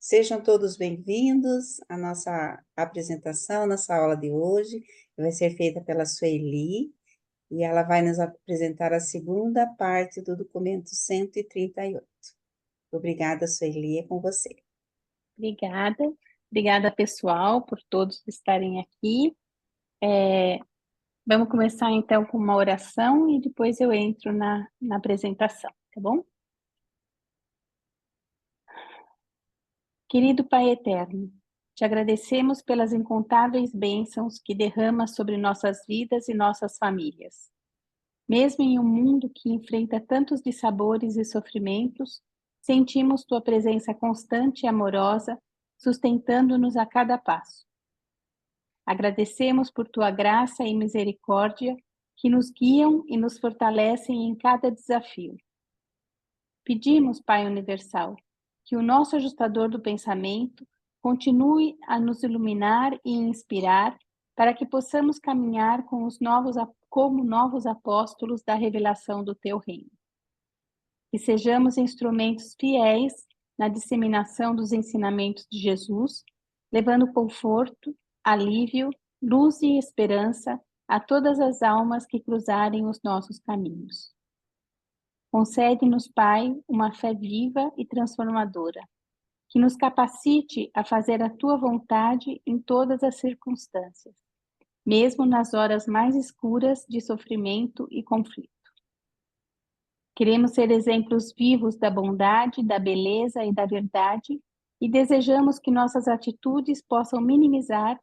Sejam todos bem-vindos à nossa apresentação, nossa aula de hoje, que vai ser feita pela Sueli, e ela vai nos apresentar a segunda parte do documento 138. Obrigada, Sueli, é com você. Obrigada. Obrigada, pessoal, por todos estarem aqui. Vamos começar, então, com uma oração e depois eu entro na apresentação, tá bom? Querido Pai Eterno, te agradecemos pelas incontáveis bênçãos que derramas sobre nossas vidas e nossas famílias. Mesmo em um mundo que enfrenta tantos dissabores e sofrimentos, sentimos tua presença constante e amorosa, sustentando-nos a cada passo. Agradecemos por tua graça e misericórdia que nos guiam e nos fortalecem em cada desafio. Pedimos, Pai Universal, que o nosso ajustador do pensamento continue a nos iluminar e inspirar para que possamos caminhar como novos apóstolos da revelação do teu reino. Que sejamos instrumentos fiéis na disseminação dos ensinamentos de Jesus, levando conforto, alívio, luz e esperança a todas as almas que cruzarem os nossos caminhos. Concede-nos, Pai, uma fé viva e transformadora, que nos capacite a fazer a tua vontade em todas as circunstâncias, mesmo nas horas mais escuras de sofrimento e conflito. Queremos ser exemplos vivos da bondade, da beleza e da verdade, e desejamos que nossas atitudes possam minimizar,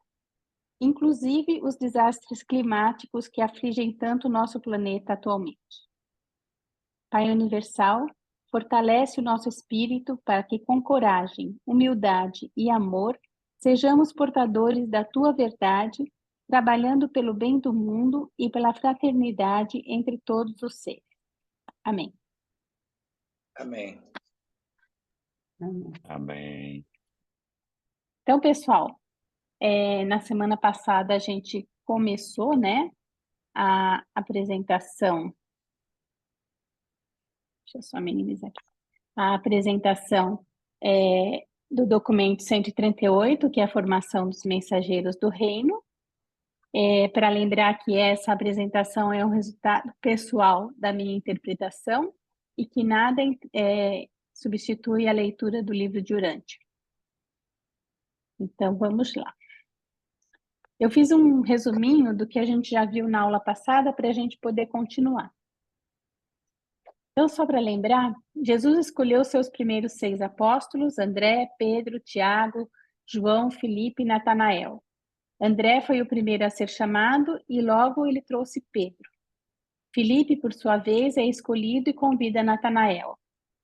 inclusive, os desastres climáticos que afligem tanto o nosso planeta atualmente. Pai Universal, fortalece o nosso espírito para que, com coragem, humildade e amor, sejamos portadores da tua verdade, trabalhando pelo bem do mundo e pela fraternidade entre todos os seres. Amém. Amém. Amém. Então, pessoal, na semana passada a gente começou, né, a apresentação. Deixa eu só minimizar aqui. A apresentação do documento 138, que é a formação dos mensageiros do reino. Para lembrar que essa apresentação é um resultado pessoal da minha interpretação e que nada substitui a leitura do livro de Urântia. Então, vamos lá. Eu fiz um resuminho do que a gente já viu na aula passada para a gente poder continuar. Então, só para lembrar, Jesus escolheu seus primeiros 6 apóstolos, André, Pedro, Tiago, João, Filipe e Natanael. André foi o primeiro a ser chamado e logo ele trouxe Pedro. Filipe, por sua vez, é escolhido e convida Natanael.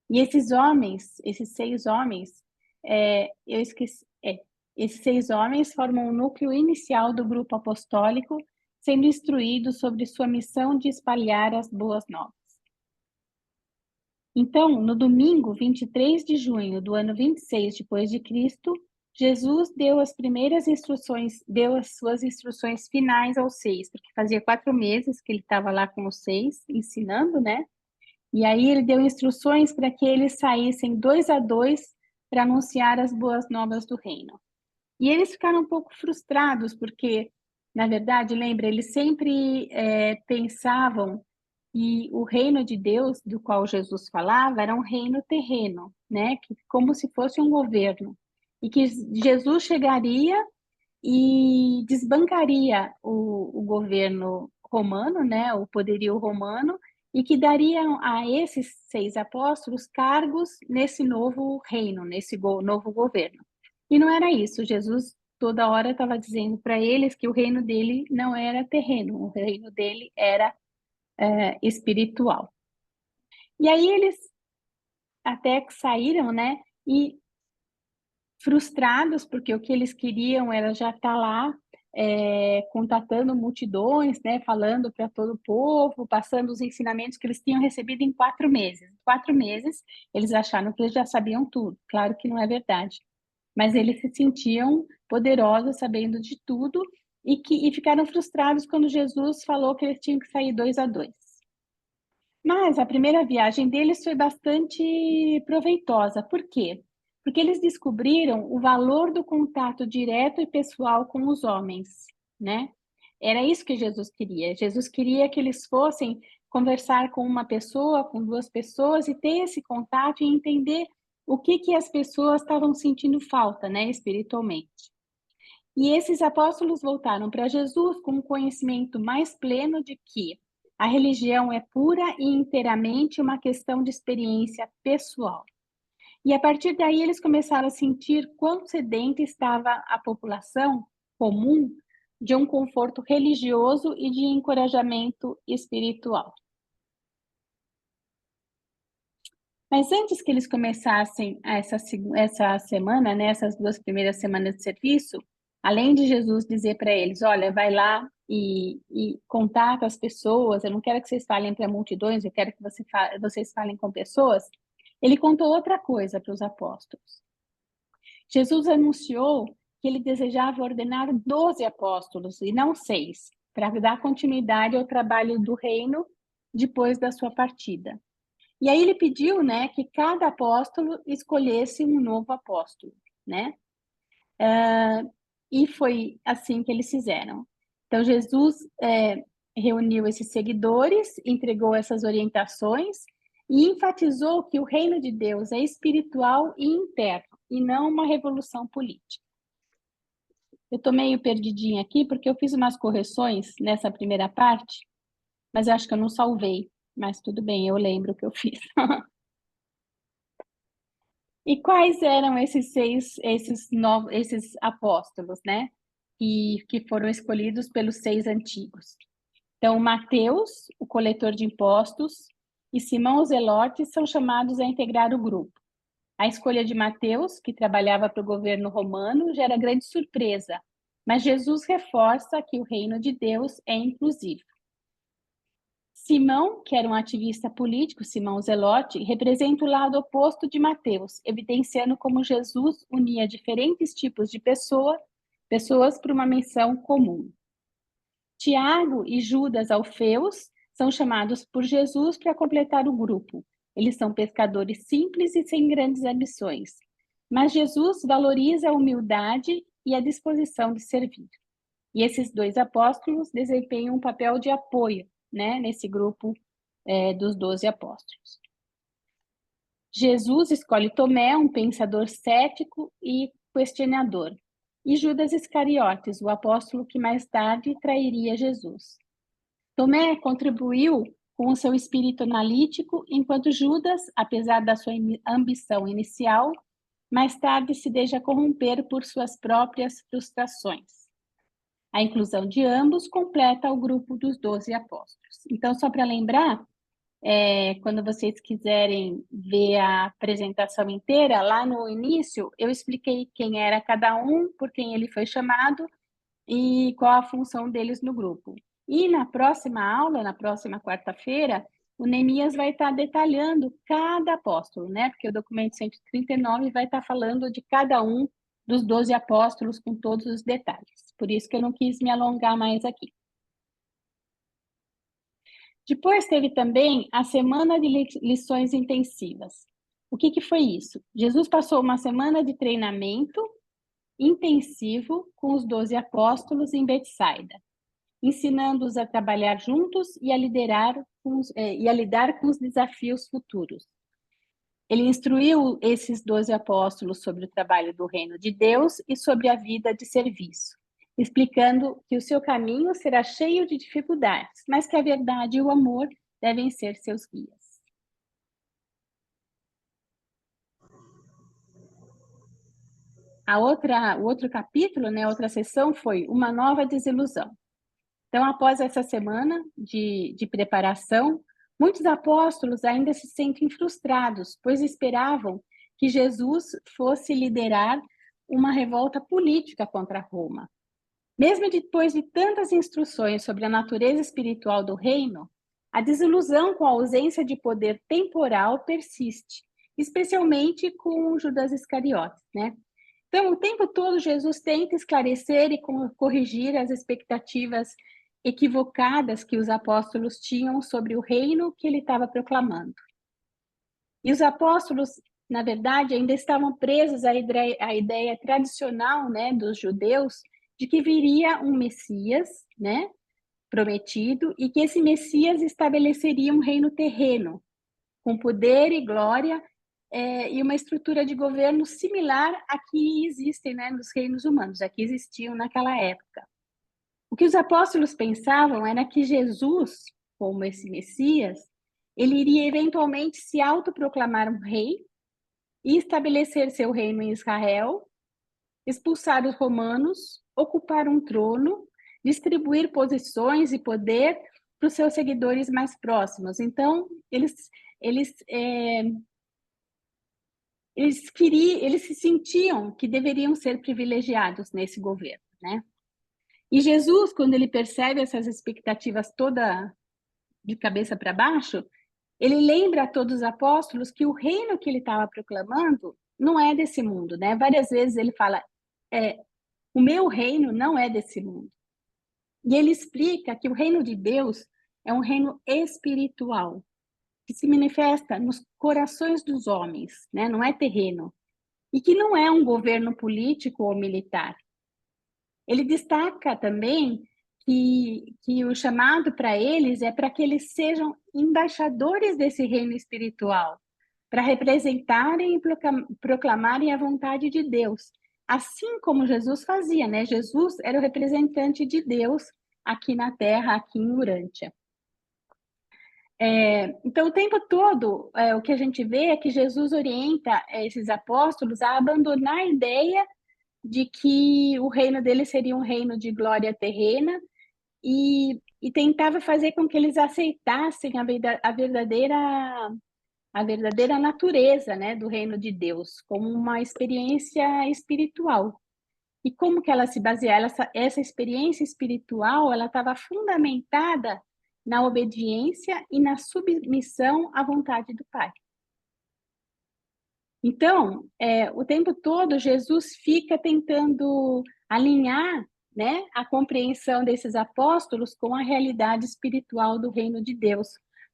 E esses 6 homens, esses 6 homens formam o núcleo inicial do grupo apostólico, sendo instruídos sobre sua missão de espalhar as boas novas. Então, no domingo 23 de junho do ano 26 depois de Cristo, Jesus deu as suas instruções finais aos 6, porque fazia 4 meses que ele estava lá com os 6, ensinando, né? E aí ele deu instruções para que eles saíssem 2 a 2 para anunciar as boas novas do reino. E eles ficaram um pouco frustrados, porque, na verdade, lembra, eles sempre pensavam que o reino de Deus, do qual Jesus falava, era um reino terreno, né? Como se fosse um governo. E que Jesus chegaria e desbancaria o governo romano, né? O poderio romano, e que daria a esses 6 apóstolos cargos nesse novo reino, nesse novo governo. E não era isso. Jesus toda hora estava dizendo para eles que o reino dele não era terreno, o reino dele era espiritual. E aí eles até que saíram, né? E frustrados, porque o que eles queriam era já estar lá contatando multidões, né? Falando para todo o povo, passando os ensinamentos que eles tinham recebido em 4 meses. 4 meses, eles acharam que eles já sabiam tudo. Claro que não é verdade. Mas eles se sentiam poderosos, sabendo de tudo, e ficaram frustrados quando Jesus falou que eles tinham que sair 2 a 2. Mas a primeira viagem deles foi bastante proveitosa. Por quê? porque eles descobriram o valor do contato direto e pessoal com os homens, né? Era isso que Jesus queria. Jesus queria que eles fossem conversar com uma pessoa, com duas pessoas, e ter esse contato e entender o que as pessoas estavam sentindo falta, né, espiritualmente. E esses apóstolos voltaram para Jesus com um conhecimento mais pleno de que a religião é pura e inteiramente uma questão de experiência pessoal. E a partir daí eles começaram a sentir quão sedenta estava a população comum de um conforto religioso e de encorajamento espiritual. Mas antes que eles começassem essa semana, né, essas 2 primeiras semanas de serviço, além de Jesus dizer para eles, olha, vai lá e contata as pessoas, eu não quero que vocês falem para multidões, eu quero que vocês falem com pessoas, ele contou outra coisa para os apóstolos. Jesus anunciou que ele desejava ordenar 12 apóstolos e não 6, para dar continuidade ao trabalho do reino depois da sua partida. E aí ele pediu, né, que cada apóstolo escolhesse um novo apóstolo, né? E foi assim que eles fizeram. Então Jesus reuniu esses seguidores, entregou essas orientações e enfatizou que o reino de Deus é espiritual e interno, e não uma revolução política. Eu estou meio perdidinha aqui, porque eu fiz umas correções nessa primeira parte, mas eu acho que eu não salvei. Mas tudo bem, eu lembro o que eu fiz. E quais eram esses apóstolos, né? Que foram escolhidos pelos 6 antigos. Então, Mateus, o coletor de impostos, e Simão o Zelote são chamados a integrar o grupo. A escolha de Mateus, que trabalhava para o governo romano, gera grande surpresa, mas Jesus reforça que o reino de Deus é inclusivo. Simão, que era um ativista político, Simão Zelote, representa o lado oposto de Mateus, evidenciando como Jesus unia diferentes tipos de pessoas para uma missão comum. Tiago e Judas Alfeus são chamados por Jesus para completar o grupo. Eles são pescadores simples e sem grandes ambições. Mas Jesus valoriza a humildade e a disposição de servir. E esses 2 apóstolos desempenham um papel de apoio, né, nesse grupo dos 12 apóstolos. Jesus escolhe Tomé, um pensador cético e questionador, e Judas Iscariotes, o apóstolo que mais tarde trairia Jesus. Tomé contribuiu com o seu espírito analítico, enquanto Judas, apesar da sua ambição inicial, mais tarde se deixa corromper por suas próprias frustrações. A inclusão de ambos completa o grupo dos 12 apóstolos. Então, só para lembrar, quando vocês quiserem ver a apresentação inteira, lá no início eu expliquei quem era cada um, por quem ele foi chamado e qual a função deles no grupo. E na próxima aula, na próxima quarta-feira, o Neemias vai estar detalhando cada apóstolo, né? Porque o documento 139 vai estar falando de cada um dos 12 apóstolos com todos os detalhes. Por isso que eu não quis me alongar mais aqui. Depois teve também a semana de lições intensivas. O que foi isso? Jesus passou uma semana de treinamento intensivo com os 12 apóstolos em Betsaida, ensinando-os a trabalhar juntos e a lidar com os desafios futuros. Ele instruiu esses 12 apóstolos sobre o trabalho do reino de Deus e sobre a vida de serviço, explicando que o seu caminho será cheio de dificuldades, mas que a verdade e o amor devem ser seus guias. O outro capítulo, né, a outra sessão foi uma nova desilusão. Então, após essa semana de preparação, muitos apóstolos ainda se sentem frustrados, pois esperavam que Jesus fosse liderar uma revolta política contra Roma. Mesmo depois de tantas instruções sobre a natureza espiritual do reino, a desilusão com a ausência de poder temporal persiste, especialmente com Judas Iscariotes, né? Então, o tempo todo, Jesus tenta esclarecer e corrigir as expectativas equivocadas que os apóstolos tinham sobre o reino que ele estava proclamando. E os apóstolos na verdade, ainda estavam presos à ideia tradicional, né, dos judeus, de que viria um Messias, né, prometido, e que esse Messias estabeleceria um reino terreno, com poder e glória, e uma estrutura de governo similar a que existem, né, nos reinos humanos, a que existiam naquela época. O que os apóstolos pensavam era que Jesus, como esse Messias, ele iria eventualmente se autoproclamar um rei e estabelecer seu reino em Israel, expulsar os romanos, ocupar um trono, distribuir posições e poder para os seus seguidores mais próximos. Então, eles se sentiam que deveriam ser privilegiados nesse governo, né? E Jesus, quando ele percebe essas expectativas toda de cabeça para baixo, ele lembra a todos os apóstolos que o reino que ele estava proclamando não é desse mundo, né? Várias vezes ele fala, o meu reino não é desse mundo. E ele explica que o reino de Deus é um reino espiritual, que se manifesta nos corações dos homens, né? Não é terreno. E que não é um governo político ou militar. Ele destaca também que o chamado para eles é para que eles sejam embaixadores desse reino espiritual, para representarem e proclamarem a vontade de Deus, assim como Jesus fazia, né? Jesus era o representante de Deus aqui na Terra, aqui em Urântia. Então, o tempo todo, o que a gente vê é que Jesus orienta esses apóstolos a abandonar a ideia de que o reino dele seria um reino de glória terrena e tentava fazer com que eles aceitassem a verdadeira natureza, né, do reino de Deus, como uma experiência espiritual. E como que ela se baseia? Essa experiência espiritual, ela estava fundamentada na obediência e na submissão à vontade do Pai. Então, o tempo todo, Jesus fica tentando alinhar, né, a compreensão desses apóstolos com a realidade espiritual do reino de Deus,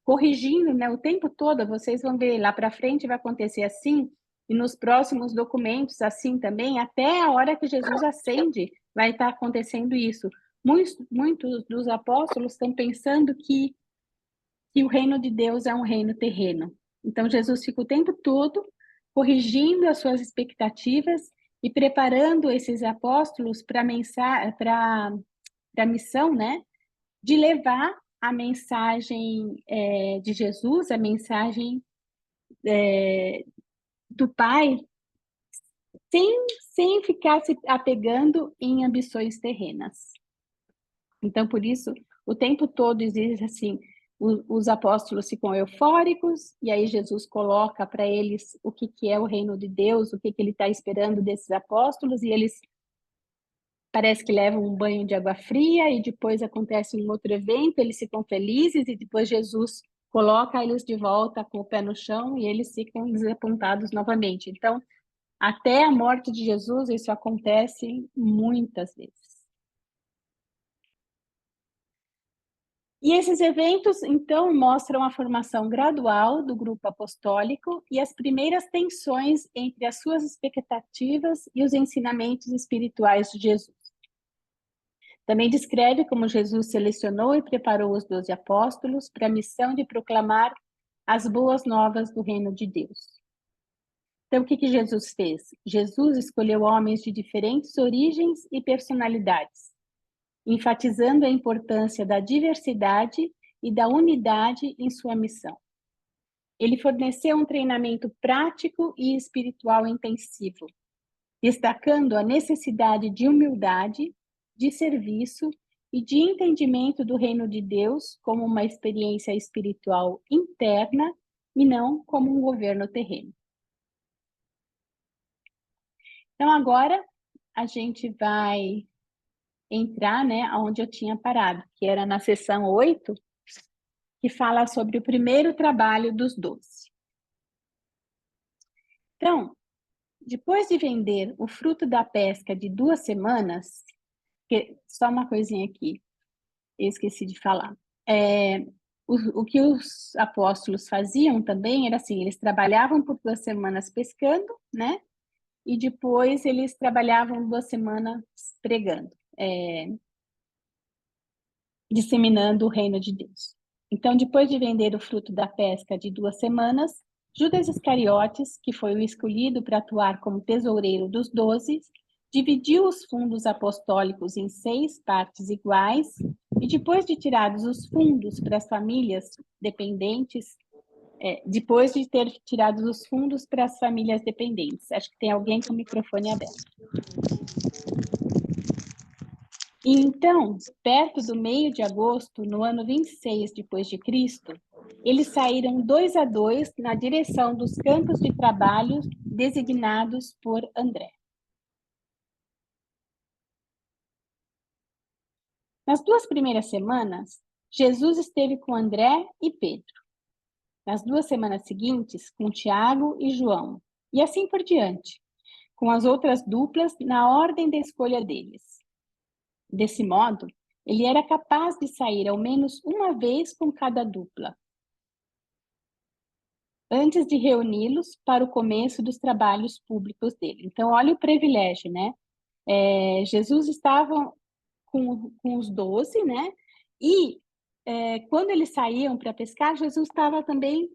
corrigindo, né, o tempo todo. Vocês vão ver lá para frente, vai acontecer assim, e nos próximos documentos assim também, até a hora que Jesus ascende, vai estar acontecendo isso. Muitos dos apóstolos estão pensando que o reino de Deus é um reino terreno. Então, Jesus fica o tempo todo corrigindo as suas expectativas e preparando esses apóstolos para a missão, né, de levar a mensagem de Jesus, a mensagem do Pai, sem ficar se apegando em ambições terrenas. Então, por isso, o tempo todo existe assim, os apóstolos ficam eufóricos, e aí Jesus coloca para eles o que é o reino de Deus, o que ele está esperando desses apóstolos, e eles parece que levam um banho de água fria, e depois acontece um outro evento, eles ficam felizes, e depois Jesus coloca eles de volta com o pé no chão, e eles ficam desapontados novamente. Então, até a morte de Jesus, isso acontece muitas vezes. E esses eventos, então, mostram a formação gradual do grupo apostólico e as primeiras tensões entre as suas expectativas e os ensinamentos espirituais de Jesus. Também descreve como Jesus selecionou e preparou os 12 apóstolos para a missão de proclamar as boas novas do reino de Deus. Então, o que Jesus fez? Jesus escolheu homens de diferentes origens e personalidades, enfatizando a importância da diversidade e da unidade em sua missão. Ele forneceu um treinamento prático e espiritual intensivo, destacando a necessidade de humildade, de serviço e de entendimento do reino de Deus como uma experiência espiritual interna e não como um governo terreno. Então, agora a gente vai entrar, né, onde eu tinha parado, que era na seção 8, que fala sobre o primeiro trabalho dos 12. Então, depois de vender o fruto da pesca de 2 semanas, só uma coisinha aqui, eu esqueci de falar. o que os apóstolos faziam também era assim, eles trabalhavam por 2 semanas pescando, né? E depois eles trabalhavam 2 semanas pregando, disseminando o reino de Deus. Então, depois de vender o fruto da pesca de 2 semanas, Judas Iscariotes, que foi o escolhido para atuar como tesoureiro dos 12, dividiu os fundos apostólicos em 6 partes iguais e depois de tirados os fundos para as famílias dependentes, depois de ter tirado os fundos para as famílias dependentes. Acho que tem alguém com o microfone aberto. E então, perto do meio de agosto, no ano 26 depois de Cristo, eles saíram 2 a 2 na direção dos campos de trabalho designados por André. Nas 2 primeiras semanas, Jesus esteve com André e Pedro. Nas 2 semanas seguintes, com Tiago e João. E assim por diante, com as outras duplas na ordem da escolha deles. Desse modo, ele era capaz de sair ao menos uma vez com cada dupla, antes de reuni-los para o começo dos trabalhos públicos dele. Então, olha o privilégio, né? Jesus estava com os 12, né? E quando eles saíam para pescar, Jesus estava também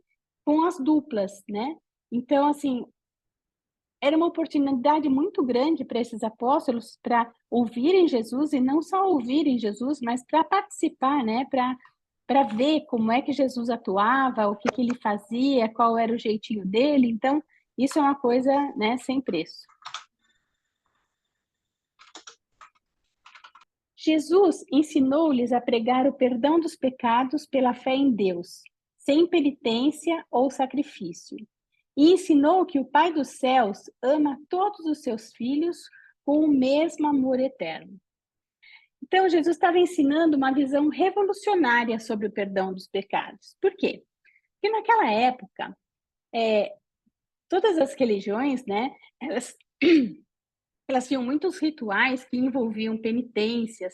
com as duplas, né? Então, assim, era uma oportunidade muito grande para esses apóstolos para ouvirem Jesus, e não só ouvirem Jesus, mas para participar, né? Para ver como é que Jesus atuava, o que ele fazia, qual era o jeitinho dele. Então, isso é uma coisa, né, sem preço. Jesus ensinou-lhes a pregar o perdão dos pecados pela fé em Deus, sem penitência ou sacrifício. E ensinou que o Pai dos céus ama todos os seus filhos com o mesmo amor eterno. Então, Jesus estava ensinando uma visão revolucionária sobre o perdão dos pecados. Por quê? Porque naquela época, todas as religiões, né, elas tinham muitos rituais que envolviam penitências,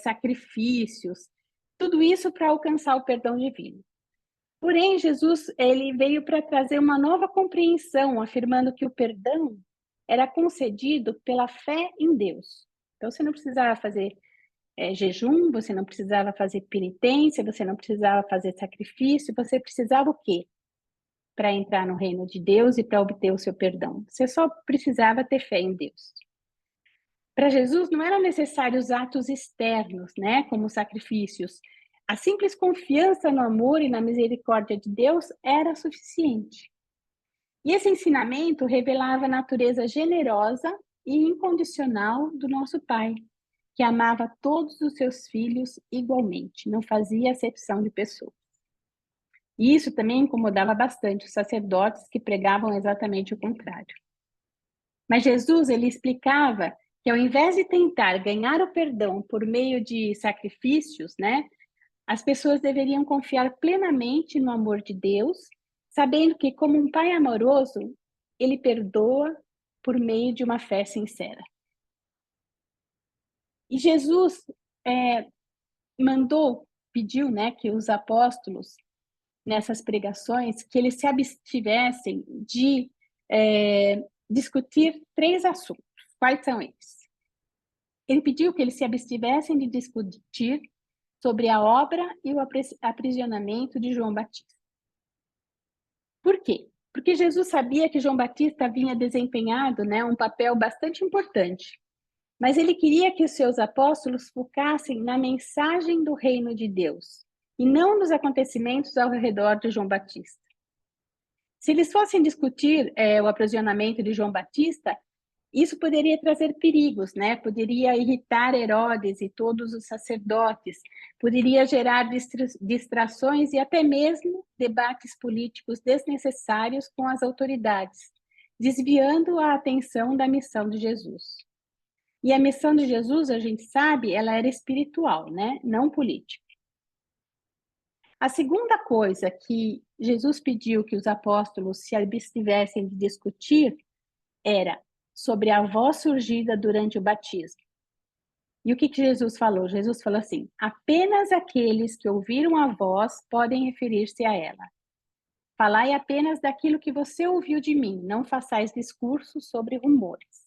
sacrifícios, tudo isso para alcançar o perdão divino. Porém, Jesus ele veio para trazer uma nova compreensão, afirmando que o perdão era concedido pela fé em Deus. Então, você não precisava fazer jejum, você não precisava fazer penitência, você não precisava fazer sacrifício, você precisava o quê? Para entrar no reino de Deus e para obter o seu perdão. Você só precisava ter fé em Deus. Para Jesus não eram necessários atos externos, né, como sacrifícios. A simples confiança no amor e na misericórdia de Deus era suficiente. E esse ensinamento revelava a natureza generosa e incondicional do nosso Pai, que amava todos os seus filhos igualmente, não fazia acepção de pessoas. E isso também incomodava bastante os sacerdotes que pregavam exatamente o contrário. Mas Jesus, ele explicava que ao invés de tentar ganhar o perdão por meio de sacrifícios, né, as pessoas deveriam confiar plenamente no amor de Deus, sabendo que, como um pai amoroso, ele perdoa por meio de uma fé sincera. E Jesus pediu, né, que os apóstolos, nessas pregações, que eles se abstivessem de discutir 3 assuntos. Quais são eles? Ele pediu que eles se abstivessem de discutir sobre a obra e o aprisionamento de João Batista. Por quê? Porque Jesus sabia que João Batista vinha desempenhado, né, um papel bastante importante, mas ele queria que os seus apóstolos focassem na mensagem do reino de Deus e não nos acontecimentos ao redor de João Batista. Se eles fossem discutir o aprisionamento de João Batista, isso poderia trazer perigos, né? Poderia irritar Herodes e todos os sacerdotes, poderia gerar distrações e até mesmo debates políticos desnecessários com as autoridades, desviando a atenção da missão de Jesus. E a missão de Jesus, a gente sabe, ela era espiritual, né? Não política. A segunda coisa que Jesus pediu que os apóstolos se abstivessem de discutir era sobre a voz surgida durante o batismo. E o que Jesus falou? Jesus falou assim: apenas aqueles que ouviram a voz podem referir-se a ela. Falai apenas daquilo que você ouviu de mim, não façais discursos sobre rumores.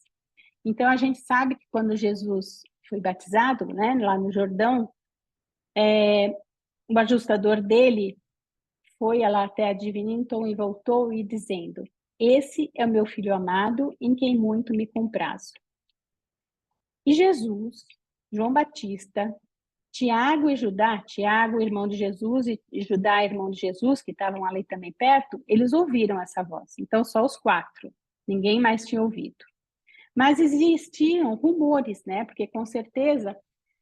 Então, a gente sabe que quando Jesus foi batizado, né, lá no Jordão, o ajustador dele foi lá até a Divinity e voltou e dizendo: esse é o meu filho amado, em quem muito me comprazo. E Jesus, João Batista, Tiago e Judá, Tiago, irmão de Jesus, e Judá, irmão de Jesus, que estavam ali também perto, eles ouviram essa voz. Então, só os 4. Ninguém mais tinha ouvido. Mas existiam rumores, né? Porque, com certeza,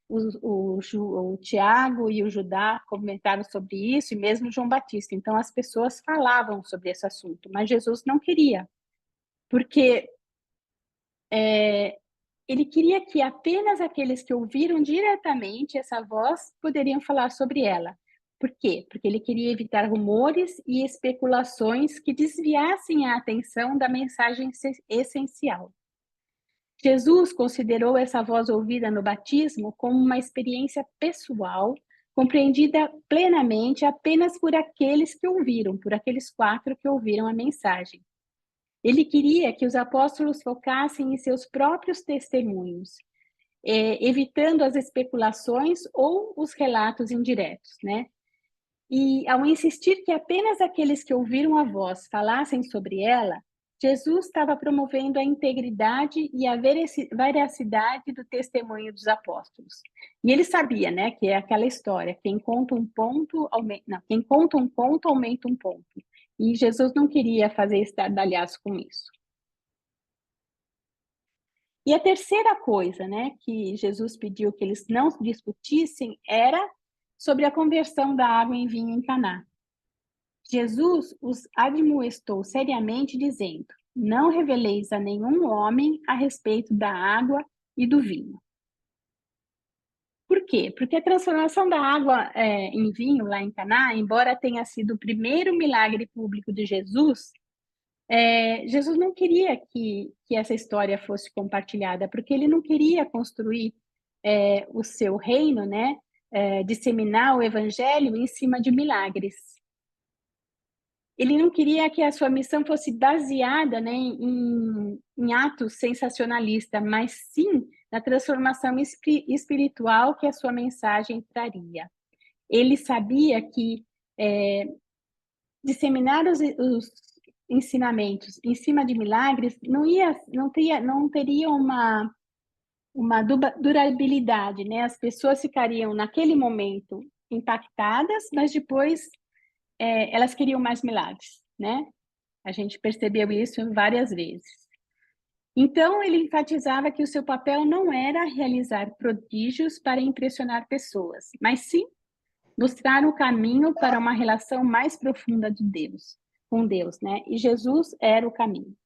o Tiago e o Judá comentaram sobre isso, e mesmo João Batista. Então, as pessoas falavam sobre esse assunto, mas Jesus não queria, porque ele queria que apenas aqueles que ouviram diretamente essa voz poderiam falar sobre ela. Por quê? Porque ele queria evitar rumores e especulações que desviassem a atenção da mensagem essencial. Jesus considerou essa voz ouvida no batismo como uma experiência pessoal, compreendida plenamente apenas por aqueles que ouviram, por aqueles 4 que ouviram a mensagem. Ele queria que os apóstolos focassem em seus próprios testemunhos, evitando as especulações ou os relatos indiretos, né? E ao insistir que apenas aqueles que ouviram a voz falassem sobre ela, Jesus estava promovendo a integridade e a veracidade do testemunho dos apóstolos. E ele sabia, né, que é aquela história, quem conta um ponto, quem conta um ponto aumenta um ponto. E Jesus não queria fazer estardalhaço com isso. E a terceira coisa, né, que Jesus pediu que eles não discutissem era sobre a conversão da água em vinho em Caná. Jesus os admoestou seriamente, dizendo: não reveleis a nenhum homem a respeito da água e do vinho. Por quê? Porque a transformação da água em vinho lá em Caná, embora tenha sido o primeiro milagre público de Jesus, Jesus não queria que essa história fosse compartilhada, porque ele não queria construir o seu reino, né? Disseminar o evangelho em cima de milagres. Ele não queria que a sua missão fosse baseada, né, em atos sensacionalistas, mas sim na transformação espiritual que a sua mensagem traria. Ele sabia que disseminar os ensinamentos em cima de milagres não teria uma durabilidade, né? As pessoas ficariam naquele momento impactadas, mas depois elas queriam mais milagres, né? A gente percebeu isso várias vezes. Então, ele enfatizava que o seu papel não era realizar prodígios para impressionar pessoas, mas sim mostrar o caminho para uma relação mais profunda de Deus, com Deus, né? E Jesus era o caminho.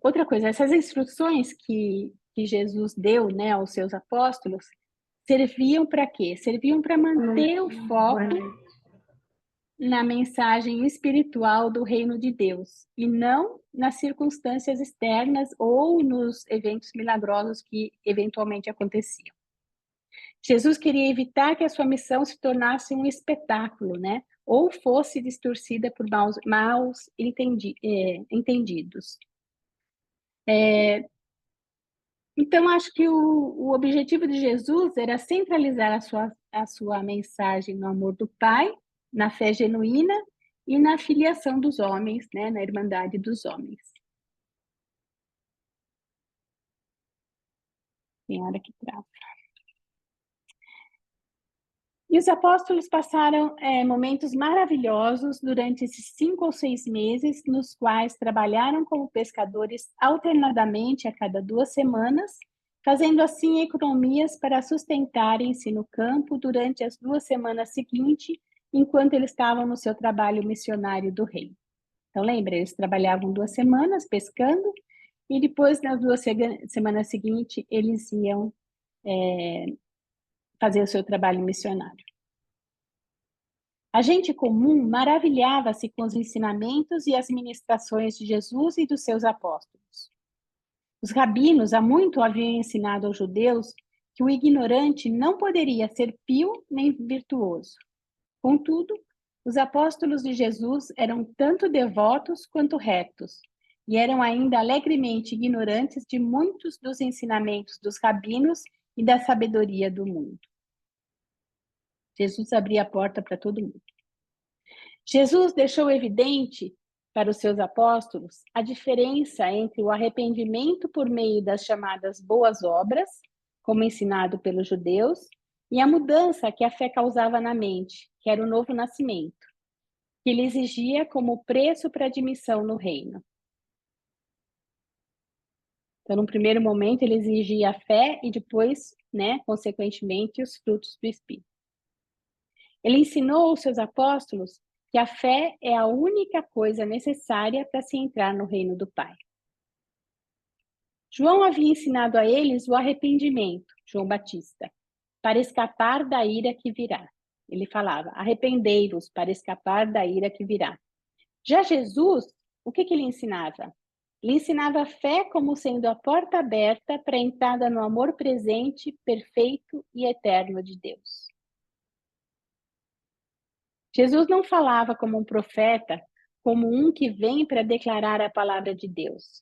Outra coisa, essas instruções que Jesus deu, né, aos seus apóstolos, serviam para quê? Serviam para manter o foco na mensagem espiritual do reino de Deus e não nas circunstâncias externas ou nos eventos milagrosos que eventualmente aconteciam. Jesus queria evitar que a sua missão se tornasse um espetáculo, né? Ou fosse distorcida por maus entendidos. Então, acho que o objetivo de Jesus era centralizar a sua mensagem no amor do Pai, na fé genuína e na filiação dos homens, né? Na irmandade dos homens. Tem hora que trava. E os apóstolos passaram momentos maravilhosos durante esses 5 ou 6 meses, nos quais trabalharam como pescadores alternadamente a cada 2 semanas, fazendo assim economias para sustentarem-se no campo durante as 2 semanas seguintes, enquanto eles estavam no seu trabalho missionário do reino. Então, lembra, eles trabalhavam 2 semanas pescando, e depois, nas 2 semanas seguintes, eles iam fazer o seu trabalho missionário. A gente comum maravilhava-se com os ensinamentos e as ministrações de Jesus e dos seus apóstolos. Os rabinos há muito haviam ensinado aos judeus que o ignorante não poderia ser pio nem virtuoso. Contudo, os apóstolos de Jesus eram tanto devotos quanto retos, e eram ainda alegremente ignorantes de muitos dos ensinamentos dos rabinos e da sabedoria do mundo. Jesus abria a porta para todo mundo. Jesus deixou evidente para os seus apóstolos a diferença entre o arrependimento por meio das chamadas boas obras, como ensinado pelos judeus, e a mudança que a fé causava na mente, que era o novo nascimento, que ele exigia como preço para a admissão no reino. Então, no primeiro momento, ele exigia a fé e depois, consequentemente, os frutos do Espírito. Ele ensinou aos seus apóstolos que a fé é a única coisa necessária para se entrar no reino do Pai. João havia ensinado a eles o arrependimento, João Batista, para escapar da ira que virá. Ele falava, arrependei-vos para escapar da ira que virá. Já Jesus, o que ele ensinava? Ele ensinava a fé como sendo a porta aberta para a entrada no amor presente, perfeito e eterno de Deus. Jesus não falava como um profeta, como um que vem para declarar a palavra de Deus.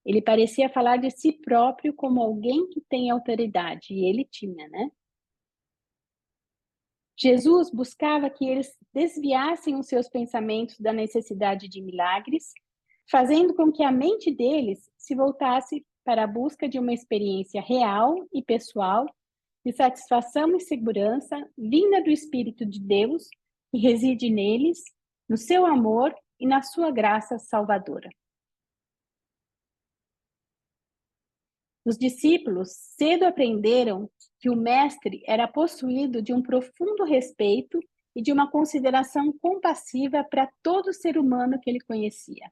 Ele parecia falar de si próprio como alguém que tem autoridade, e ele tinha, né? Jesus buscava que eles desviassem os seus pensamentos da necessidade de milagres, fazendo com que a mente deles se voltasse para a busca de uma experiência real e pessoal de satisfação e segurança vinda do Espírito de Deus, que reside neles, no seu amor e na sua graça salvadora. Os discípulos cedo aprenderam que o mestre era possuído de um profundo respeito e de uma consideração compassiva para todo ser humano que ele conhecia.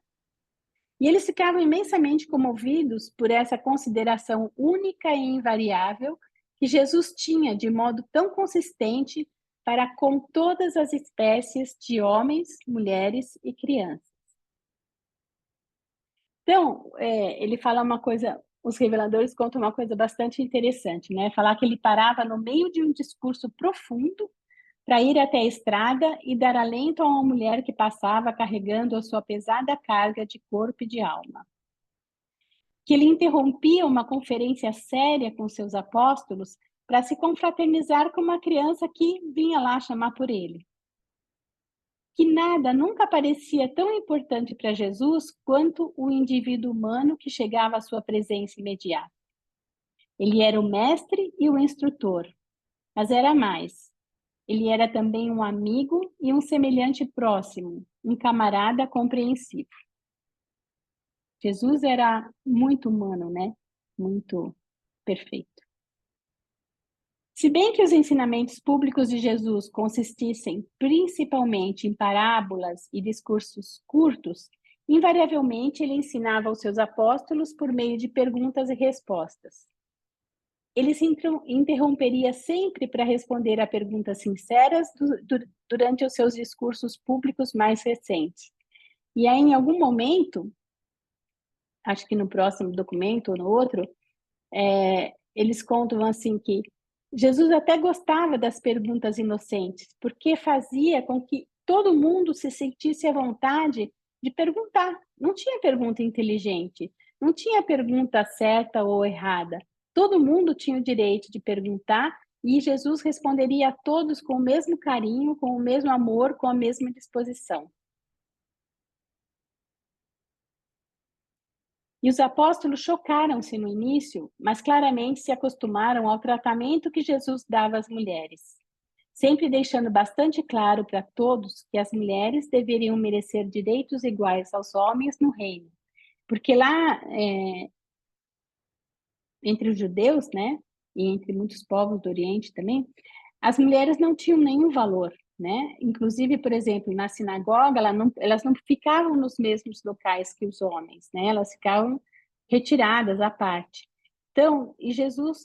E eles ficavam imensamente comovidos por essa consideração única e invariável que Jesus tinha de modo tão consistente para com todas as espécies de homens, mulheres e crianças. Então, ele fala uma coisa, os reveladores contam uma coisa bastante interessante, né? Falar que ele parava no meio de um discurso profundo para ir até a estrada e dar alento a uma mulher que passava carregando a sua pesada carga de corpo e de alma. Que ele interrompia uma conferência séria com seus apóstolos para se confraternizar com uma criança que vinha lá chamar por ele. Que nada nunca parecia tão importante para Jesus quanto o indivíduo humano que chegava à sua presença imediata. Ele era o mestre e o instrutor, mas era mais. Ele era também um amigo e um semelhante próximo, um camarada compreensivo. Jesus era muito humano, né? Muito perfeito. Se bem que os ensinamentos públicos de Jesus consistissem principalmente em parábolas e discursos curtos, invariavelmente ele ensinava aos seus apóstolos por meio de perguntas e respostas. Ele se interromperia sempre para responder a perguntas sinceras durante os seus discursos públicos mais recentes. E aí, em algum momento, acho que no próximo documento ou no outro, eles contam assim que Jesus até gostava das perguntas inocentes, porque fazia com que todo mundo se sentisse à vontade de perguntar. Não tinha pergunta inteligente, não tinha pergunta certa ou errada. Todo mundo tinha o direito de perguntar e Jesus responderia a todos com o mesmo carinho, com o mesmo amor, com a mesma disposição. E os apóstolos chocaram-se no início, mas claramente se acostumaram ao tratamento que Jesus dava às mulheres, sempre deixando bastante claro para todos que as mulheres deveriam merecer direitos iguais aos homens no reino. Porque lá, entre os judeus, né, e entre muitos povos do Oriente também, as mulheres não tinham nenhum valor, né? Inclusive, por exemplo, na sinagoga, elas não ficavam nos mesmos locais que os homens, né? Elas ficavam retiradas à parte. Então, e Jesus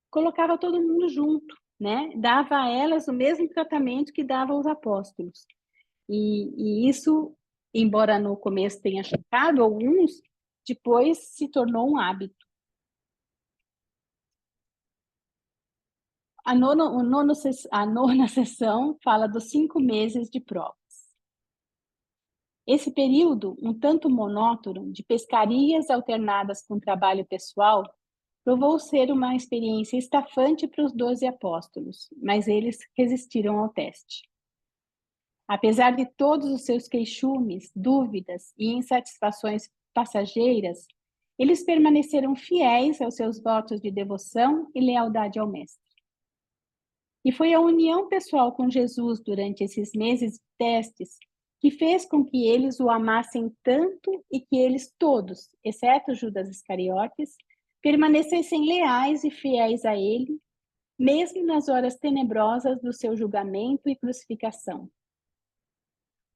colocava todo mundo junto, né? Dava a elas o mesmo tratamento que dava aos apóstolos. E isso, embora no começo tenha chocado alguns, depois se tornou um hábito. A nona sessão fala dos 5 meses de provas. Esse período, um tanto monótono, de pescarias alternadas com trabalho pessoal, provou ser uma experiência estafante para os 12 apóstolos, mas eles resistiram ao teste. Apesar de todos os seus queixumes, dúvidas e insatisfações passageiras, eles permaneceram fiéis aos seus votos de devoção e lealdade ao Mestre. E foi a união pessoal com Jesus durante esses meses de testes que fez com que eles o amassem tanto e que eles todos, exceto Judas Iscariotes, permanecessem leais e fiéis a ele, mesmo nas horas tenebrosas do seu julgamento e crucificação.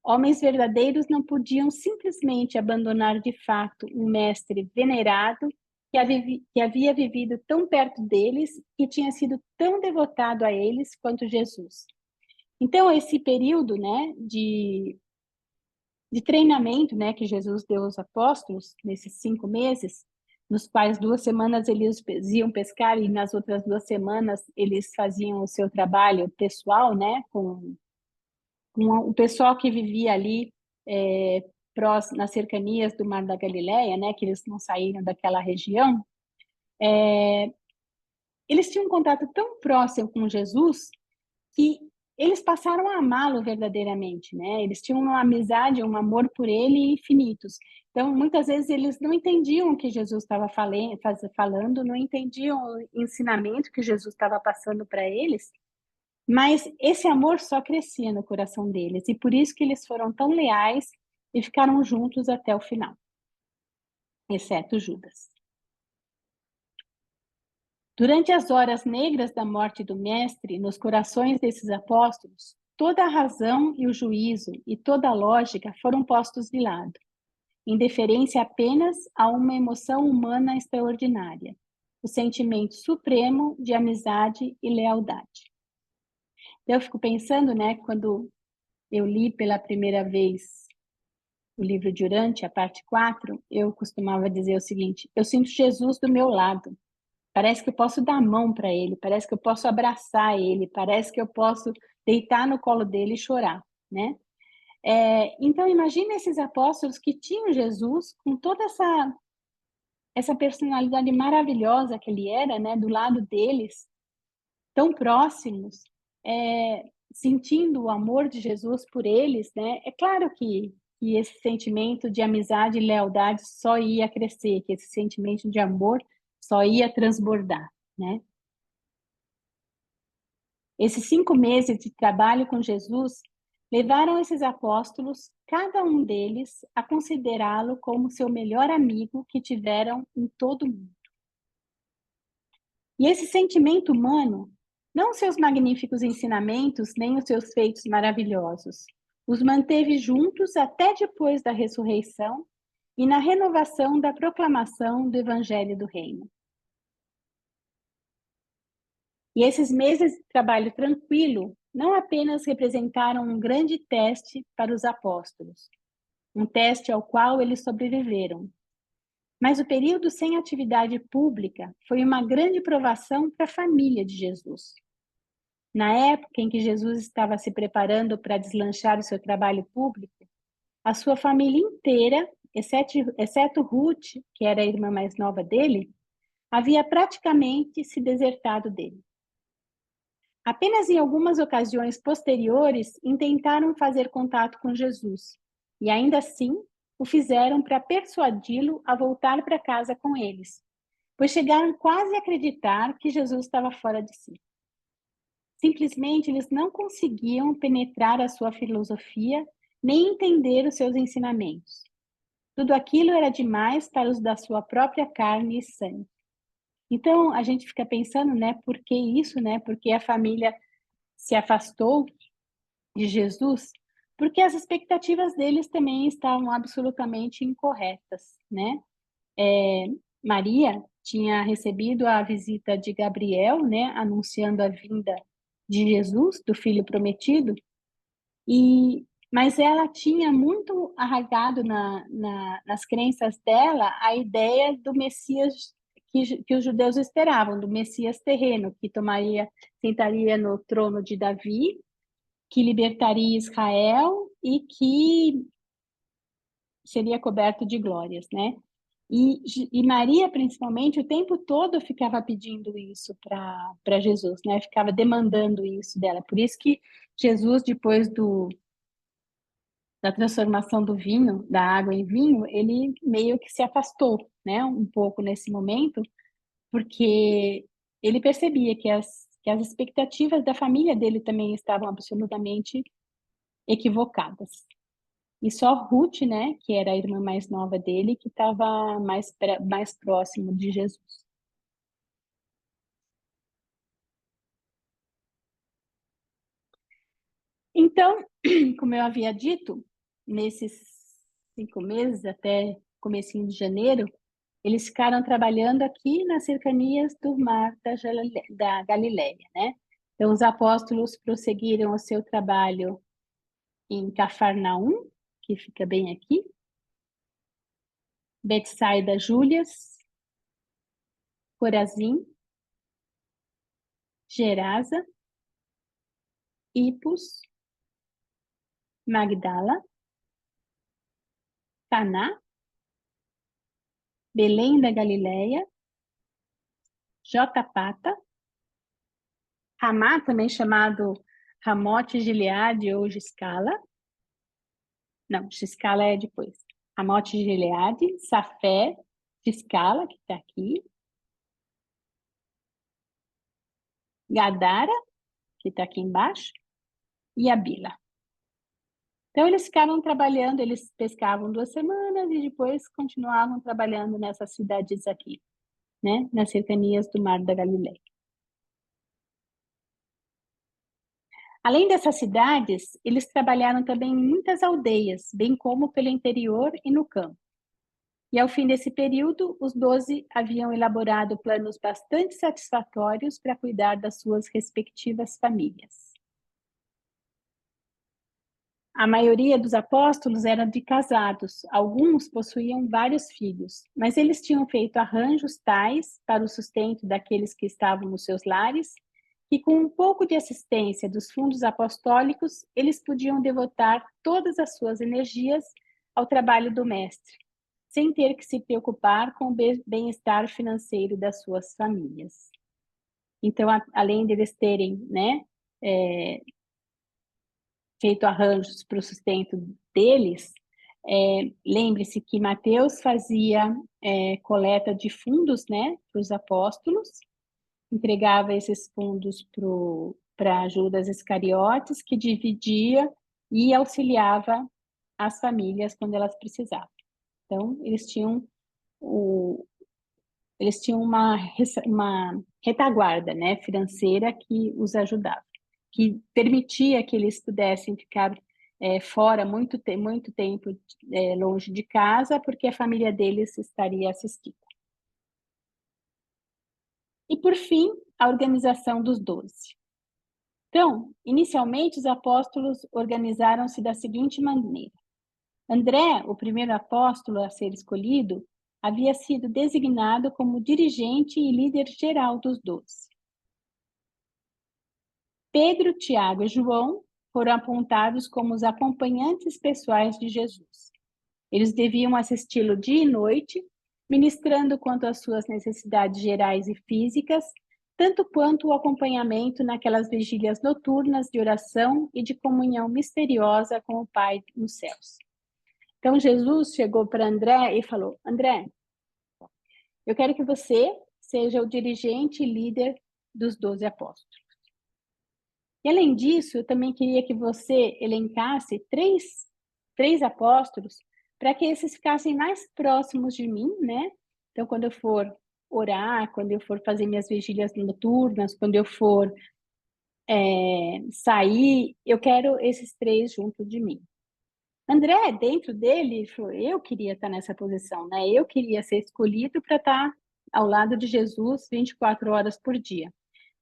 Homens verdadeiros não podiam simplesmente abandonar de fato um mestre venerado que havia vivido tão perto deles e tinha sido tão devotado a eles quanto Jesus. Então, esse período, né, de treinamento, né, que Jesus deu aos apóstolos, nesses 5 meses, nos quais 2 semanas eles iam pescar e nas outras 2 semanas eles faziam o seu trabalho pessoal, né, com o pessoal que vivia ali nas cercanias do Mar da Galileia, né, que eles não saíram daquela região, eles tinham um contato tão próximo com Jesus que eles passaram a amá-lo verdadeiramente, né? Eles tinham uma amizade, um amor por ele infinitos. Então, muitas vezes eles não entendiam o que Jesus estava falando, não entendiam o ensinamento que Jesus estava passando para eles, mas esse amor só crescia no coração deles, e por isso que eles foram tão leais e ficaram juntos até o final, exceto Judas. Durante as horas negras da morte do Mestre, nos corações desses apóstolos, toda a razão e o juízo e toda a lógica foram postos de lado, em deferência apenas a uma emoção humana extraordinária, o sentimento supremo de amizade e lealdade. Eu fico pensando, né, quando eu li pela primeira vez o livro de Urântia, a parte 4, eu costumava dizer o seguinte: eu sinto Jesus do meu lado. Parece que eu posso dar a mão para ele, parece que eu posso abraçar ele, parece que eu posso deitar no colo dele e chorar, né? Então, imagine esses apóstolos que tinham Jesus com toda essa personalidade maravilhosa que ele era, né? Do lado deles, tão próximos, sentindo o amor de Jesus por eles, né? É claro que esse sentimento de amizade e lealdade só ia crescer, que esse sentimento de amor só ia transbordar, né? Esses 5 meses de trabalho com Jesus levaram esses apóstolos, cada um deles, a considerá-lo como seu melhor amigo que tiveram em todo o mundo. E esse sentimento humano, não os seus magníficos ensinamentos, nem os seus feitos maravilhosos, os manteve juntos até depois da ressurreição e na renovação da proclamação do Evangelho do Reino. E esses meses de trabalho tranquilo não apenas representaram um grande teste para os apóstolos, um teste ao qual eles sobreviveram, mas o período sem atividade pública foi uma grande provação para a família de Jesus. Na época em que Jesus estava se preparando para deslanchar o seu trabalho público, a sua família inteira, exceto Ruth, que era a irmã mais nova dele, havia praticamente se desertado dele. Apenas em algumas ocasiões posteriores intentaram fazer contato com Jesus, e ainda assim o fizeram para persuadi-lo a voltar para casa com eles, pois chegaram quase a acreditar que Jesus estava fora de si. Simplesmente eles não conseguiam penetrar a sua filosofia nem entender os seus ensinamentos. Tudo aquilo era demais para os da sua própria carne e sangue. Então, a gente fica pensando, né, por que isso, né? Porque a família se afastou de Jesus, porque as expectativas deles também estavam absolutamente incorretas, né? Maria tinha recebido a visita de Gabriel, né, anunciando a vinda de Jesus, do Filho prometido, e Mas ela tinha muito arraigado nas crenças dela a ideia do Messias que os judeus esperavam, do Messias terreno, que sentaria no trono de Davi, que libertaria Israel e que seria coberto de glórias, né? E Maria, principalmente, o tempo todo ficava pedindo isso para Jesus, né? Ficava demandando isso dela. Por isso que Jesus, depois da transformação do vinho, da água em vinho, ele meio que se afastou, né? Um pouco nesse momento, porque ele percebia que as expectativas da família dele também estavam absolutamente equivocadas. E só Ruth, né, que era a irmã mais nova dele, que estava mais próximo de Jesus. Então, como eu havia dito, nesses 5 meses, até comecinho de janeiro, eles ficaram trabalhando aqui nas cercanias do mar da Galileia, né? Então, os apóstolos prosseguiram o seu trabalho em Cafarnaum, que fica bem aqui, Betsaida Júlias, Corazim, Gerasa, Ipos, Magdala, Caná, Belém da Galileia, Jotapata, Ramá, também chamado Ramote Gileade ou Giscala. Não, Giscala é depois. Ramote Gileade, Safé, Giscala, que está aqui. Gadara, que está aqui embaixo. E Abila. Então, eles ficaram trabalhando, eles pescavam 2 semanas e depois continuavam trabalhando nessas cidades aqui, né? Nas cercanias do Mar da Galileia. Além dessas cidades, eles trabalharam também em muitas aldeias, bem como pelo interior e no campo. E ao fim desse período, os 12 haviam elaborado planos bastante satisfatórios para cuidar das suas respectivas famílias. A maioria dos apóstolos era de casados, alguns possuíam vários filhos, mas eles tinham feito arranjos tais para o sustento daqueles que estavam nos seus lares, que com um pouco de assistência dos fundos apostólicos, eles podiam devotar todas as suas energias ao trabalho do mestre, sem ter que se preocupar com o bem-estar financeiro das suas famílias. Então, além de eles terem, né, feito arranjos para o sustento deles, lembre-se que Mateus fazia coleta de fundos, né, para os apóstolos, entregava esses fundos para Judas Iscariotes, que dividia e auxiliava as famílias quando elas precisavam. Então, eles tinham uma retaguarda, né, financeira que os ajudava, que permitia que eles pudessem ficar fora muito tempo longe de casa, porque a família deles estaria assistida. E, por fim, a organização dos 12. Então, inicialmente, os apóstolos organizaram-se da seguinte maneira. André, o primeiro apóstolo a ser escolhido, havia sido designado como dirigente e líder geral dos 12. Pedro, Tiago e João foram apontados como os acompanhantes pessoais de Jesus. Eles deviam assisti-lo dia e noite, ministrando quanto às suas necessidades gerais e físicas, tanto quanto o acompanhamento naquelas vigílias noturnas de oração e de comunhão misteriosa com o Pai nos céus. Então, Jesus chegou para André e falou: André, eu quero que você seja o dirigente e líder dos 12 apóstolos. E, além disso, eu também queria que você elencasse três apóstolos para que esses ficassem mais próximos de mim, né? Então, quando eu for orar, quando eu for fazer minhas vigílias noturnas, quando eu for sair, eu quero esses 3 junto de mim. André, dentro dele, falou, eu queria estar nessa posição, né? Eu queria ser escolhido para estar ao lado de Jesus 24 horas por dia.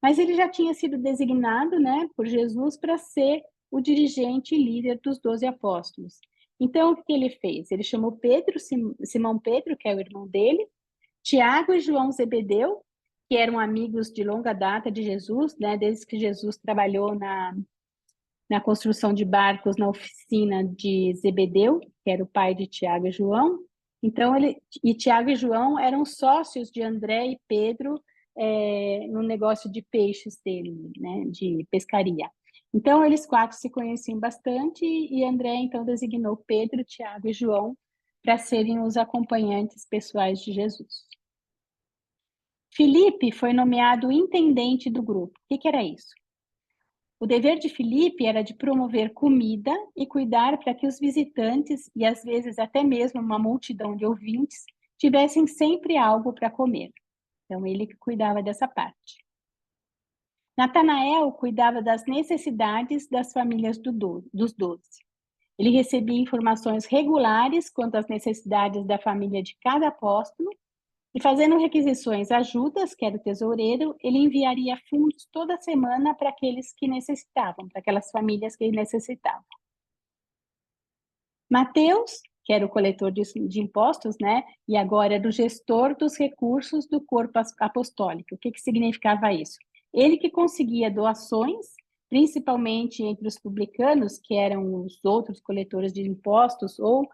Mas ele já tinha sido designado, né, por Jesus para ser o dirigente e líder dos 12 apóstolos. Então, o que ele fez? Ele chamou Pedro, Simão Pedro, que é o irmão dele, Tiago e João Zebedeu, que eram amigos de longa data de Jesus, né, desde que Jesus trabalhou na construção de barcos na oficina de Zebedeu, que era o pai de Tiago e João. Então, Tiago e João eram sócios de André e Pedro no negócio de peixes dele, né, de pescaria. Então, eles quatro se conheciam bastante e André, então, designou Pedro, Tiago e João para serem os acompanhantes pessoais de Jesus. Filipe foi nomeado intendente do grupo. O que era isso? O dever de Filipe era de promover comida e cuidar para que os visitantes, e às vezes até mesmo uma multidão de ouvintes, tivessem sempre algo para comer. Então, ele que cuidava dessa parte. Natanael cuidava das necessidades das famílias dos 12. Ele recebia informações regulares quanto às necessidades da família de cada apóstolo, e fazendo requisições a Judas, que era o tesoureiro, ele enviaria fundos toda semana para aqueles que necessitavam, para aquelas famílias que necessitavam. Mateus, que era o coletor de impostos, né, e agora era o gestor dos recursos do corpo apostólico. O que significava isso? Ele que conseguia doações, principalmente entre os publicanos, que eram os outros coletores de impostos, ou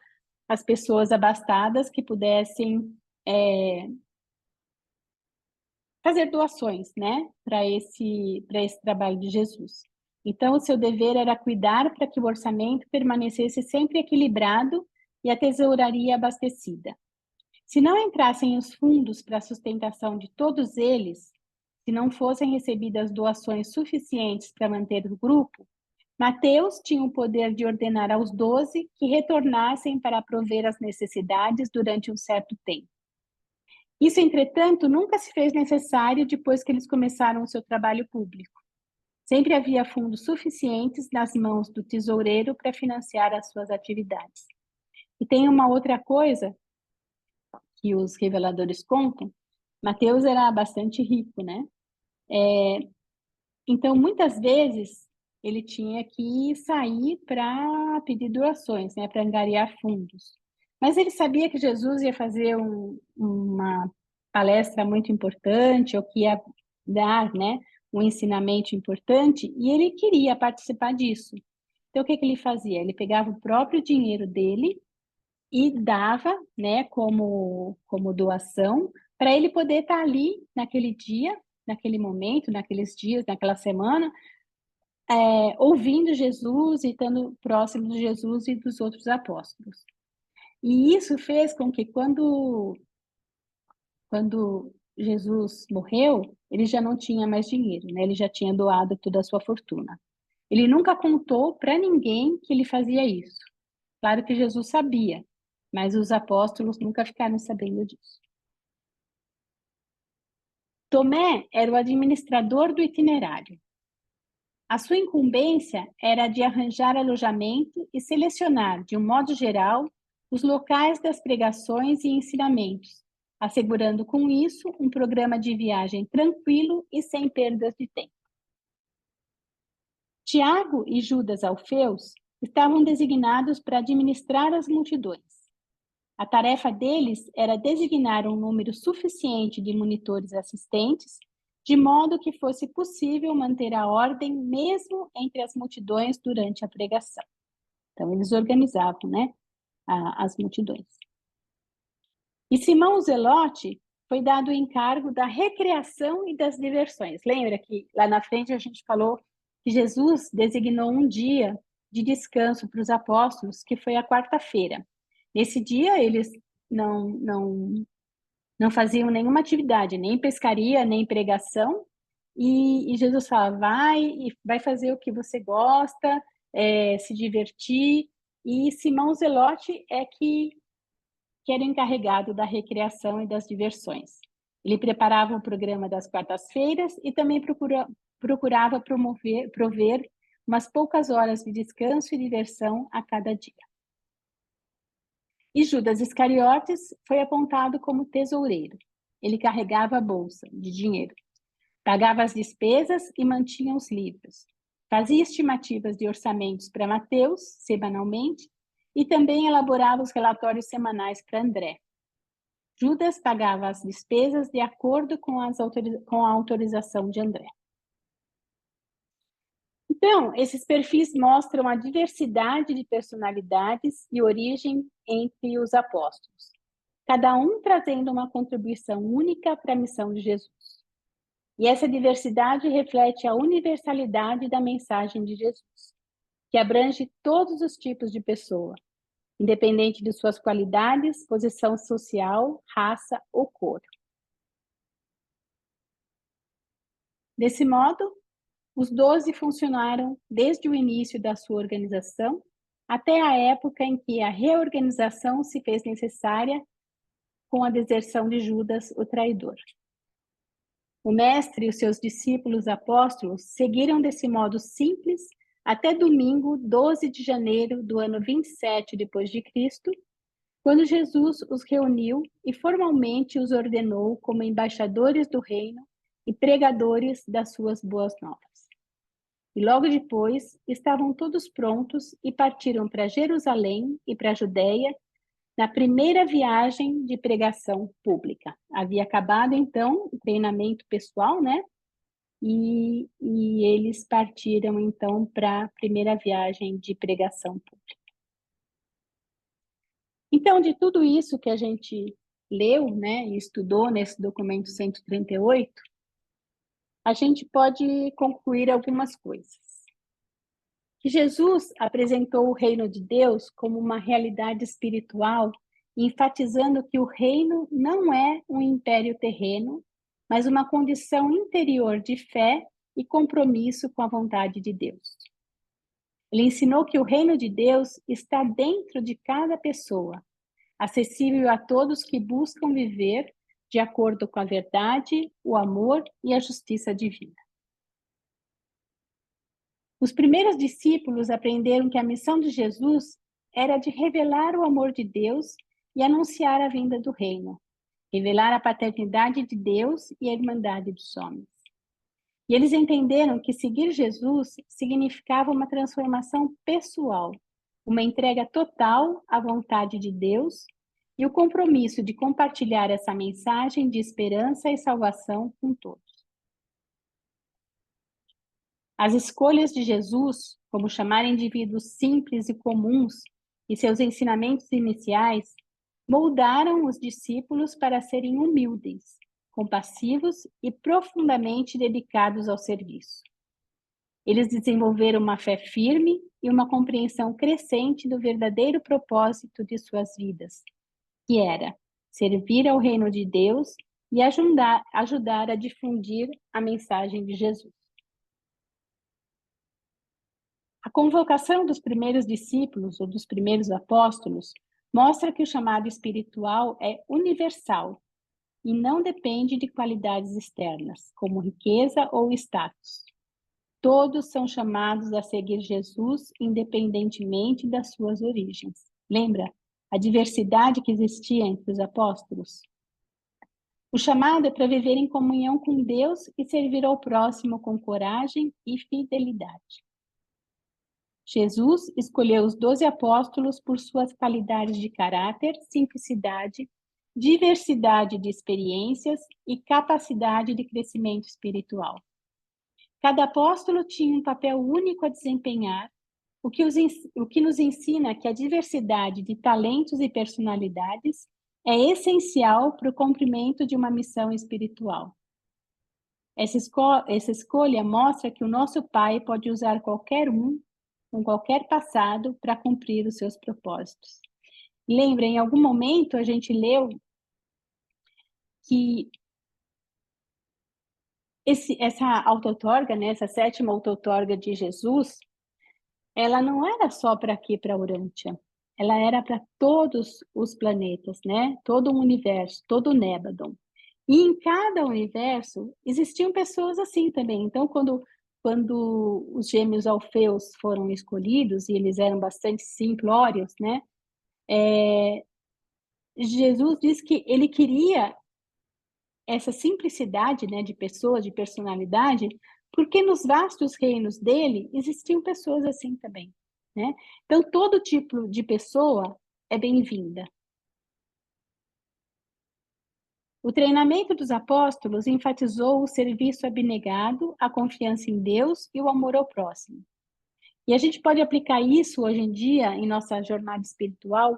as pessoas abastadas que pudessem fazer doações, né, para esse trabalho de Jesus. Então, o seu dever era cuidar para que o orçamento permanecesse sempre equilibrado e a tesouraria abastecida. Se não entrassem os fundos para a sustentação de todos eles, se não fossem recebidas doações suficientes para manter o grupo, Mateus tinha o poder de ordenar aos 12 que retornassem para prover as necessidades durante um certo tempo. Isso, entretanto, nunca se fez necessário depois que eles começaram o seu trabalho público. Sempre havia fundos suficientes nas mãos do tesoureiro para financiar as suas atividades. E tem uma outra coisa que os reveladores contam. Mateus era bastante rico, né? Então, muitas vezes, ele tinha que sair para pedir doações, né? Para angariar fundos. Mas ele sabia que Jesus ia fazer uma palestra muito importante, ou que ia dar, né, um ensinamento importante, e ele queria participar disso. Então, o que ele fazia? Ele pegava o próprio dinheiro dele e dava, né, como doação, para ele poder estar ali naquele dia, naquele momento, naqueles dias, naquela semana, ouvindo Jesus e estando próximo de Jesus e dos outros apóstolos. E isso fez com que quando Jesus morreu, ele já não tinha mais dinheiro, né? Ele já tinha doado toda a sua fortuna. Ele nunca contou para ninguém que ele fazia isso. Claro que Jesus sabia, mas os apóstolos nunca ficaram sabendo disso. Tomé era o administrador do itinerário. A sua incumbência era de arranjar alojamento e selecionar, de um modo geral, os locais das pregações e ensinamentos, assegurando com isso um programa de viagem tranquilo e sem perdas de tempo. Tiago e Judas Alfeus estavam designados para administrar as multidões. A tarefa deles era designar um número suficiente de monitores assistentes, de modo que fosse possível manter a ordem mesmo entre as multidões durante a pregação. Então, eles organizavam, né, as multidões. E Simão Zelote foi dado o encargo da recreação e das diversões. Lembra que lá na frente a gente falou que Jesus designou um dia de descanso para os apóstolos, que foi a quarta-feira. Nesse dia, eles não faziam nenhuma atividade, nem pescaria, nem pregação, e Jesus fala, vai fazer o que você gosta, se divertir, e Simão Zelote é que era encarregado da recreação e das diversões. Ele preparava o programa das quartas-feiras e também procurava prover umas poucas horas de descanso e diversão a cada dia. E Judas Iscariotes foi apontado como tesoureiro. Ele carregava a bolsa de dinheiro, pagava as despesas e mantinha os livros. Fazia estimativas de orçamentos para Mateus, semanalmente, e também elaborava os relatórios semanais para André. Judas pagava as despesas de acordo com a autorização de André. Então, esses perfis mostram a diversidade de personalidades e origem entre os apóstolos, cada um trazendo uma contribuição única para a missão de Jesus. E essa diversidade reflete a universalidade da mensagem de Jesus, que abrange todos os tipos de pessoa, independente de suas qualidades, posição social, raça ou cor. Desse modo, os 12 funcionaram desde o início da sua organização até a época em que a reorganização se fez necessária com a deserção de Judas, o traidor. O mestre e os seus discípulos apóstolos seguiram desse modo simples até domingo, 12 de janeiro do ano 27 depois de Cristo, quando Jesus os reuniu e formalmente os ordenou como embaixadores do reino e pregadores das suas boas novas. E logo depois estavam todos prontos e partiram para Jerusalém e para a Judéia na primeira viagem de pregação pública. Havia acabado, então, o treinamento pessoal, né? E eles partiram, então, para a primeira viagem de pregação pública. Então, de tudo isso que a gente leu, né, e estudou nesse documento 138, a gente pode concluir algumas coisas. Que Jesus apresentou o reino de Deus como uma realidade espiritual, enfatizando que o reino não é um império terreno, mas uma condição interior de fé e compromisso com a vontade de Deus. Ele ensinou que o reino de Deus está dentro de cada pessoa, acessível a todos que buscam viver de acordo com a verdade, o amor e a justiça divina. Os primeiros discípulos aprenderam que a missão de Jesus era de revelar o amor de Deus e anunciar a vinda do reino, revelar a paternidade de Deus e a irmandade dos homens. E eles entenderam que seguir Jesus significava uma transformação pessoal, uma entrega total à vontade de Deus e o compromisso de compartilhar essa mensagem de esperança e salvação com todos. As escolhas de Jesus, como chamar indivíduos simples e comuns, e seus ensinamentos iniciais, moldaram os discípulos para serem humildes, compassivos e profundamente dedicados ao serviço. Eles desenvolveram uma fé firme e uma compreensão crescente do verdadeiro propósito de suas vidas, que era servir ao reino de Deus e ajudar a difundir a mensagem de Jesus. A convocação dos primeiros discípulos ou dos primeiros apóstolos mostra que o chamado espiritual é universal e não depende de qualidades externas, como riqueza ou status. Todos são chamados a seguir Jesus independentemente das suas origens. Lembra a diversidade que existia entre os apóstolos? O chamado é para viver em comunhão com Deus e servir ao próximo com coragem e fidelidade. Jesus escolheu os 12 apóstolos por suas qualidades de caráter, simplicidade, diversidade de experiências e capacidade de crescimento espiritual. Cada apóstolo tinha um papel único a desempenhar, o que nos ensina que a diversidade de talentos e personalidades é essencial para o cumprimento de uma missão espiritual. Essa escolha mostra que o nosso Pai pode usar qualquer um com qualquer passado para cumprir os seus propósitos. Lembra, em algum momento a gente leu que essa auto-outorga, né, essa 7ª auto-outorga de Jesus, ela não era só para aqui, para Urântia. Ela era para todos os planetas, né? Todo o universo, todo o Nébadon. E em cada universo existiam pessoas assim também. Então, quando os gêmeos Alfeus foram escolhidos, e eles eram bastante simplórios, né? Jesus disse que ele queria essa simplicidade, né, de pessoa, de personalidade, Porque nos vastos reinos dele existiam pessoas assim também, né? Então, todo tipo de pessoa é bem-vinda. O treinamento dos apóstolos enfatizou o serviço abnegado, a confiança em Deus e o amor ao próximo. E a gente pode aplicar isso hoje em dia em nossa jornada espiritual,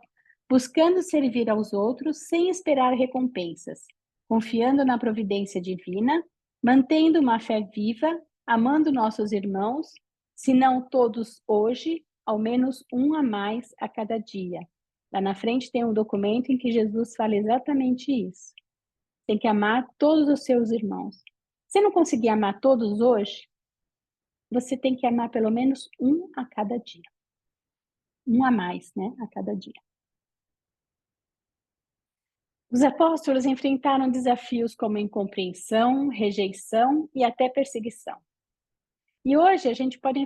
buscando servir aos outros sem esperar recompensas, confiando na providência divina, mantendo uma fé viva, amando nossos irmãos, se não todos hoje, ao menos um a mais a cada dia. Lá na frente tem um documento em que Jesus fala exatamente isso. Tem que amar todos os seus irmãos. Se não conseguir amar todos hoje, você tem que amar pelo menos um a cada dia. Um a mais, né, a cada dia. Os apóstolos enfrentaram desafios como incompreensão, rejeição e até perseguição. E hoje a gente pode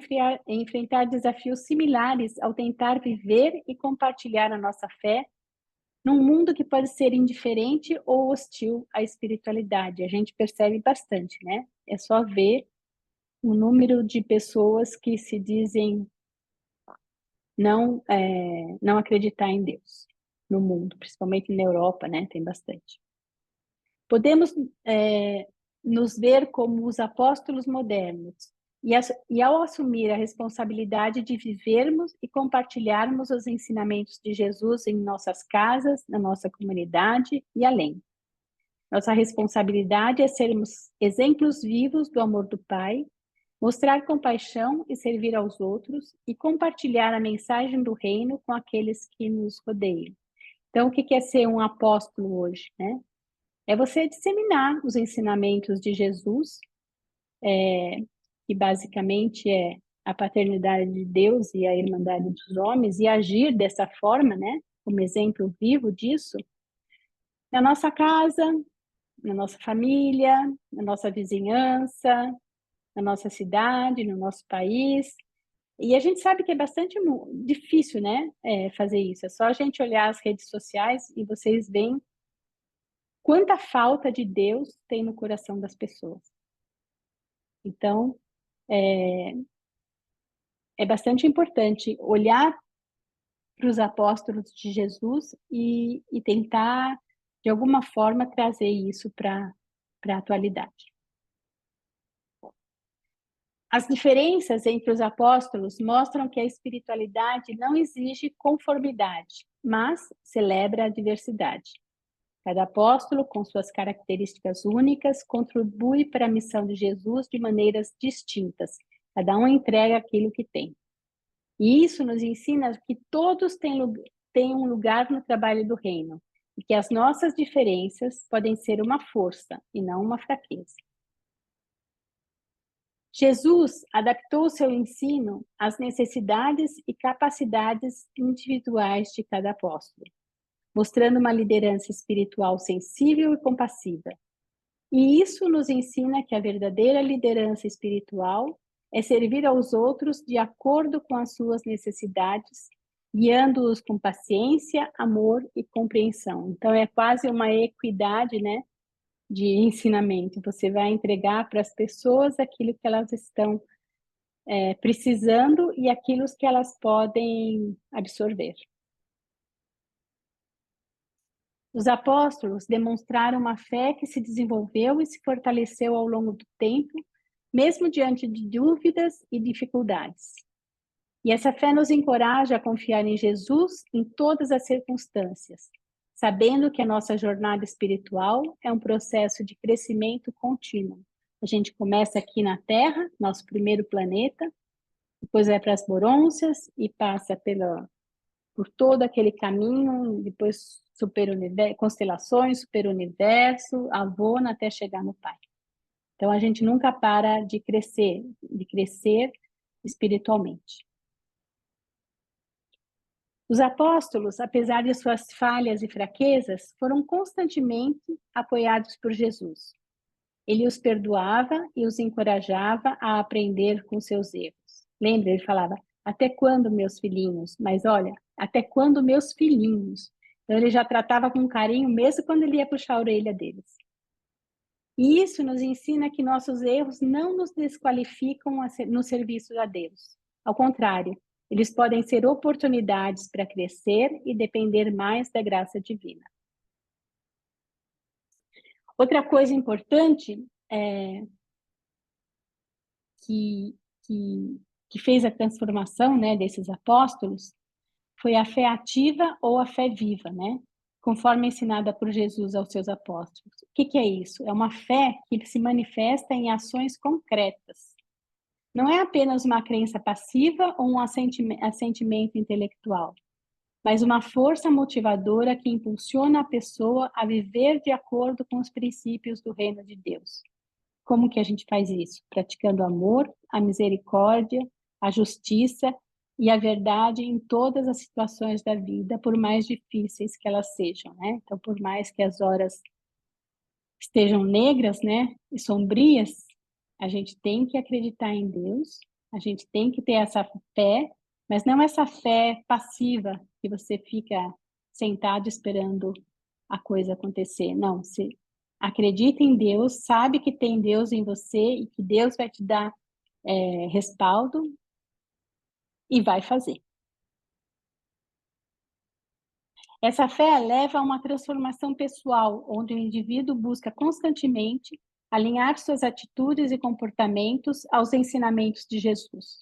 enfrentar desafios similares ao tentar viver e compartilhar a nossa fé num mundo que pode ser indiferente ou hostil à espiritualidade. A gente percebe bastante, né? É só ver o número de pessoas que se dizem não acreditar em Deus no mundo, principalmente na Europa, né? Tem bastante. Podemos nos ver como os apóstolos modernos e ao assumir a responsabilidade de vivermos e compartilharmos os ensinamentos de Jesus em nossas casas, na nossa comunidade e além. Nossa responsabilidade é sermos exemplos vivos do amor do Pai, mostrar compaixão e servir aos outros e compartilhar a mensagem do reino com aqueles que nos rodeiam. Então, o que é ser um apóstolo hoje, né? É você disseminar os ensinamentos de Jesus, que basicamente é a paternidade de Deus e a irmandade dos homens, e agir dessa forma, né? Como exemplo vivo disso, na nossa casa, na nossa família, na nossa vizinhança, na nossa cidade, no nosso país. E a gente sabe que é bastante difícil, né, fazer isso. É só a gente olhar as redes sociais e vocês veem quanta falta de Deus tem no coração das pessoas. Então, é bastante importante olhar para os apóstolos de Jesus e tentar, de alguma forma, trazer isso para a atualidade. As diferenças entre os apóstolos mostram que a espiritualidade não exige conformidade, mas celebra a diversidade. Cada apóstolo, com suas características únicas, contribui para a missão de Jesus de maneiras distintas. Cada um entrega aquilo que tem. E isso nos ensina que todos têm um lugar no trabalho do reino e que as nossas diferenças podem ser uma força e não uma fraqueza. Jesus adaptou o seu ensino às necessidades e capacidades individuais de cada apóstolo, mostrando uma liderança espiritual sensível e compassiva. E isso nos ensina que a verdadeira liderança espiritual é servir aos outros de acordo com as suas necessidades, guiando-os com paciência, amor e compreensão. Então, é quase uma equidade, né, de ensinamento. Você vai entregar para as pessoas aquilo que elas estão precisando e aquilo que elas podem absorver. Os apóstolos demonstraram uma fé que se desenvolveu e se fortaleceu ao longo do tempo, mesmo diante de dúvidas e dificuldades. E essa fé nos encoraja a confiar em Jesus em todas as circunstâncias, sabendo que a nossa jornada espiritual é um processo de crescimento contínuo. A gente começa aqui na Terra, nosso primeiro planeta, depois vai para as Borôncias e passa por todo aquele caminho, depois constelações, superuniverso, Avona, até chegar no Pai. Então, a gente nunca para de crescer espiritualmente. Os apóstolos, apesar de suas falhas e fraquezas, foram constantemente apoiados por Jesus. Ele os perdoava e os encorajava a aprender com seus erros. Lembra, ele falava, até quando, meus filhinhos? Mas olha, até quando, meus filhinhos? Então, ele já tratava com carinho, mesmo quando ele ia puxar a orelha deles. E isso nos ensina que nossos erros não nos desqualificam no serviço a Deus. Ao contrário, eles podem ser oportunidades para crescer e depender mais da graça divina. Outra coisa importante que, que fez a transformação, né, desses apóstolos foi a fé ativa ou a fé viva, né? Conforme ensinada por Jesus aos seus apóstolos. O que é isso? É uma fé que se manifesta em ações concretas. Não é apenas uma crença passiva ou um assentimento intelectual, mas uma força motivadora que impulsiona a pessoa a viver de acordo com os princípios do reino de Deus. Como que a gente faz isso? Praticando o amor, a misericórdia, a justiça e a verdade em todas as situações da vida, por mais difíceis que elas sejam, né? Então, por mais que as horas estejam negras, né, e sombrias, a gente tem que acreditar em Deus, a gente tem que ter essa fé, mas não essa fé passiva que você fica sentado esperando a coisa acontecer. Não, você acredita em Deus, sabe que tem Deus em você e que Deus vai te dar respaldo e vai fazer. Essa fé leva a uma transformação pessoal, onde o indivíduo busca constantemente alinhar suas atitudes e comportamentos aos ensinamentos de Jesus.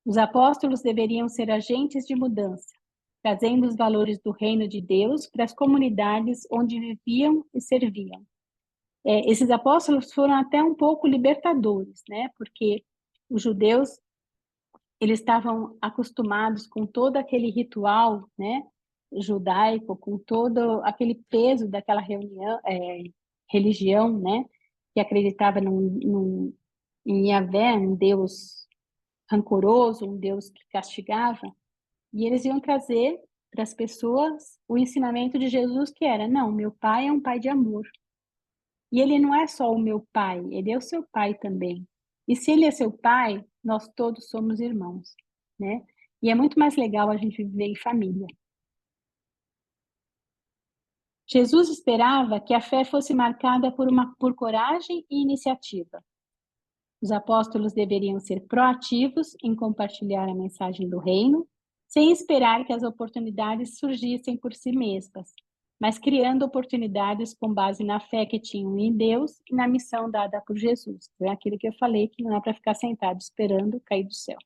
Os apóstolos deveriam ser agentes de mudança, trazendo os valores do reino de Deus para as comunidades onde viviam e serviam. Esses apóstolos foram até um pouco libertadores, né? Porque os judeus, eles estavam acostumados com todo aquele ritual, né, judaico, com todo aquele peso daquela religião, né, que acreditava em Yahvé, um Deus rancoroso, um Deus que castigava, e eles iam trazer para as pessoas o ensinamento de Jesus, que era: não, meu pai é um pai de amor. E ele não é só o meu pai, ele é o seu pai também. E se ele é seu pai, nós todos somos irmãos, né? E é muito mais legal a gente viver em família. Jesus esperava que a fé fosse marcada por coragem e iniciativa. Os apóstolos deveriam ser proativos em compartilhar a mensagem do reino, sem esperar que as oportunidades surgissem por si mesmas, mas criando oportunidades com base na fé que tinham em Deus e na missão dada por Jesus. É aquilo que eu falei, que não é para ficar sentado esperando cair do céu.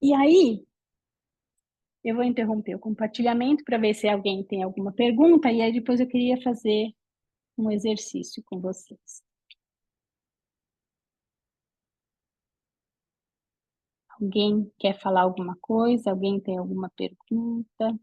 E aí, eu vou interromper o compartilhamento para ver se alguém tem alguma pergunta, e aí depois eu queria fazer um exercício com vocês. Alguém quer falar alguma coisa? Alguém tem alguma pergunta?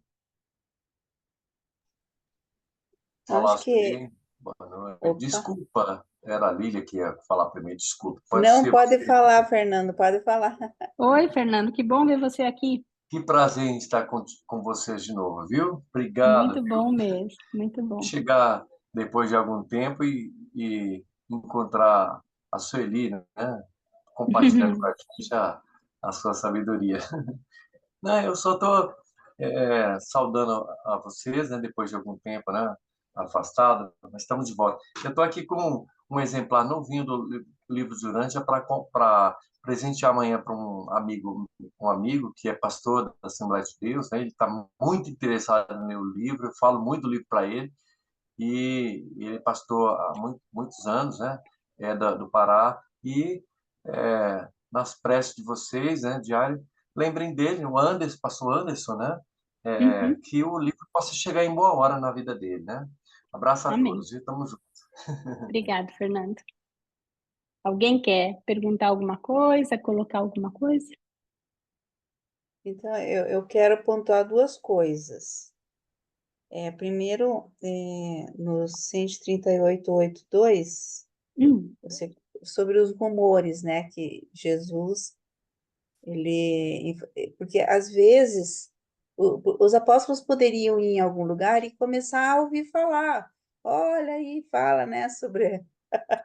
Falar Acho que... assim, boa noite. Opa. Desculpa, era a Lília que ia falar primeiro, desculpa. Pode Não, ser pode você. falar, Fernando, pode falar. Oi, Fernando, que bom ver você aqui. Que prazer em estar com vocês de novo, viu? Obrigado, Muito viu? bom mesmo, muito bom. Chegar depois de algum tempo e encontrar a Sueli, né? Compartilhando com a gente a sua sabedoria. Não, eu só estou saudando a vocês, né, depois de algum tempo, né, afastado, mas estamos de volta. Eu estou aqui com um exemplar novinho do livro Durante para presentear amanhã para um amigo que é pastor da Assembleia de Deus, né, ele está muito interessado no meu livro, eu falo muito do livro para ele, e ele é pastor há muitos anos, né, do Pará, e nas preces de vocês, né, diário, lembrem dele, o Anderson, pastor Anderson, né, Uhum, que o livro possa chegar em boa hora na vida dele, né. Abraço a amém. todos, e tamo junto. Obrigada, Fernando. Alguém quer perguntar alguma coisa, colocar alguma coisa? Então, eu quero pontuar duas coisas. Primeiro, no 138:8:2, você, sobre os rumores, né, que Jesus, porque às vezes os apóstolos poderiam ir em algum lugar e começar a ouvir falar, olha aí, fala, né, sobre,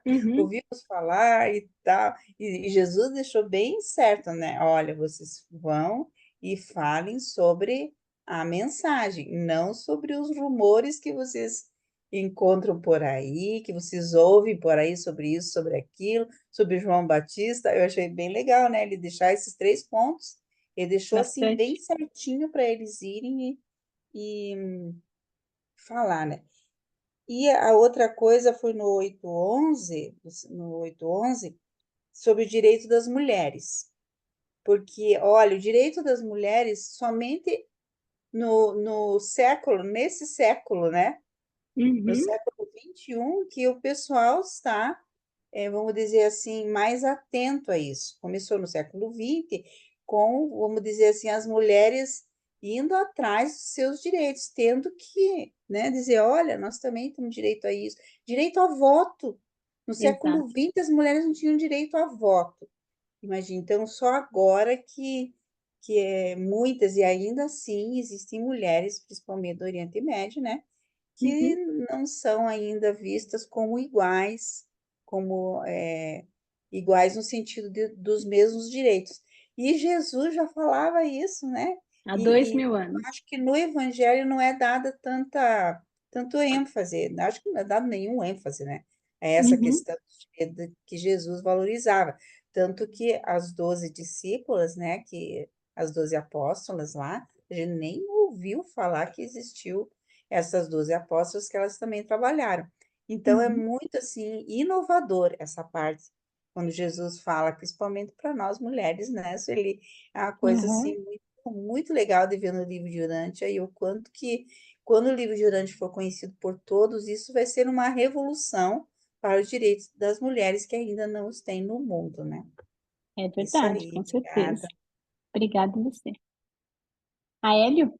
Uhum, ouvimos falar e tal, e Jesus deixou bem certo, né, olha, vocês vão e falem sobre a mensagem, não sobre os rumores que vocês encontram por aí, que vocês ouvem por aí sobre isso, sobre aquilo, sobre João Batista. Eu achei bem legal, né? Ele deixar esses 3 pontos, ele deixou assim bem Bastante. certinho para eles irem e falar, né? E a outra coisa foi no 811, no 811, sobre o direito das mulheres. Porque, olha, o direito das mulheres somente no século, nesse século, né? No Uhum, século XXI, que o pessoal está, vamos dizer assim, mais atento a isso. Começou no século XX, com, vamos dizer assim, as mulheres indo atrás dos seus direitos, tendo que, né, dizer, olha, nós também temos direito a isso. Direito ao voto. No século exato. XX, as mulheres não tinham direito a voto. Imagina, então só agora que muitas, e ainda assim existem mulheres, principalmente do Oriente Médio, né, que Uhum, não são ainda vistas como iguais, como iguais no sentido dos mesmos direitos. E Jesus já falava isso, né? há dois E mil eu anos. acho que no Evangelho não é dada tanto ênfase, acho que não é dado nenhum ênfase, né? A essa Uhum, questão que Jesus valorizava. Tanto que as 12 discípulas, né, que as 12 apóstolas lá, a gente nem ouviu falar que existiu essas 12 apóstolas que elas também trabalharam. Então é uhum, muito assim inovador essa parte quando Jesus fala, principalmente para nós mulheres, né, Sueli? É uma coisa assim uhum. muito legal de ver no livro de Urântia e o quanto que quando o livro de Urântia for conhecido por todos, isso vai ser uma revolução para os direitos das mulheres que ainda não os têm no mundo, né? É Isso verdade, aí, com certeza. obrigada. Obrigada a você. Aélio?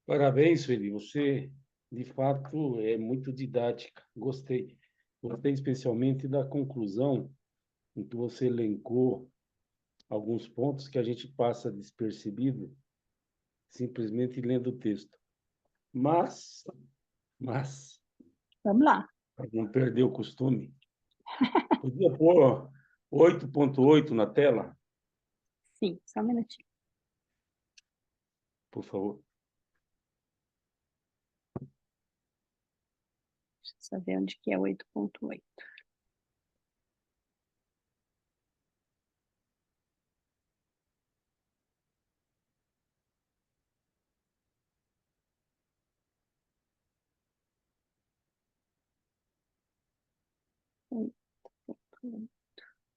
Parabéns, Sueli. Você, de fato, é muito didática. Gostei. Gostei especialmente da conclusão, em que você elencou alguns pontos que a gente passa despercebido simplesmente lendo o texto. Mas, Vamos lá. para não perder o costume, podia pôr 8.8 na tela, Sim, só um minutinho. por favor. Deixa eu só ver onde que é 8.8.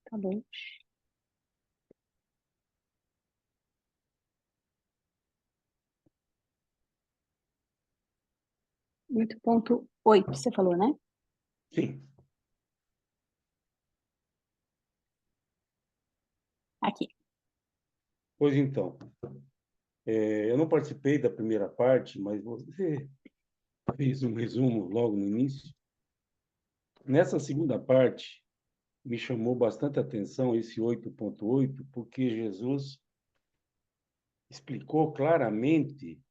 Tá bom. 8.8, você falou, né? Sim. Aqui. Pois então, eu não participei da primeira parte, mas você fez um resumo logo no início. Nessa segunda parte, me chamou bastante atenção esse 8.8, porque Jesus explicou claramente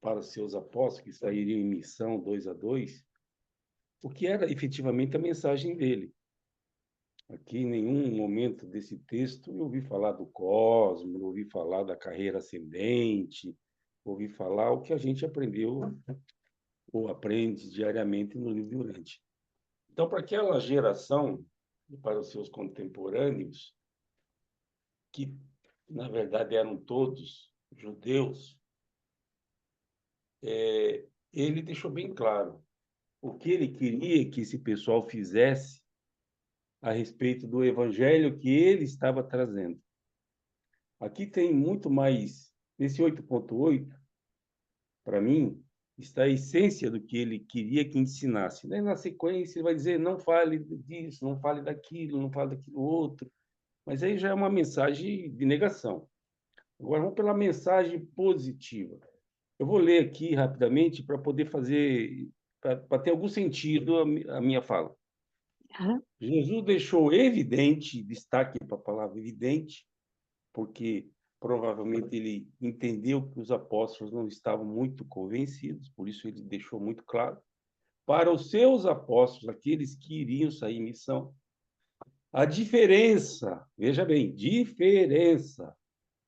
para os seus apóstolos que sairiam em missão 2 a 2 o que era efetivamente a mensagem dele. Aqui, em nenhum momento desse texto, eu ouvi falar do cosmos, não ouvi falar da carreira ascendente, ouvi falar o que a gente aprendeu ou aprende diariamente no livro de Urântia. Então, para aquela geração, e para os seus contemporâneos, que na verdade eram todos judeus, ele deixou bem claro o que ele queria que esse pessoal fizesse a respeito do evangelho que ele estava trazendo. Aqui tem muito mais, nesse 8.8, para mim, está a essência do que ele queria que ensinasse. Daí, na sequência, ele vai dizer, não fale disso, não fale daquilo, não fale daquilo outro. Mas aí já é uma mensagem de negação. Agora, vamos pela mensagem positiva. Eu vou ler aqui rapidamente para poder fazer, para ter algum sentido a minha fala. Aham. Jesus deixou evidente, destaque para a palavra evidente, porque provavelmente ele entendeu que os apóstolos não estavam muito convencidos, por isso ele deixou muito claro. Para os seus apóstolos, aqueles que iriam sair em missão, a diferença, veja bem, diferença,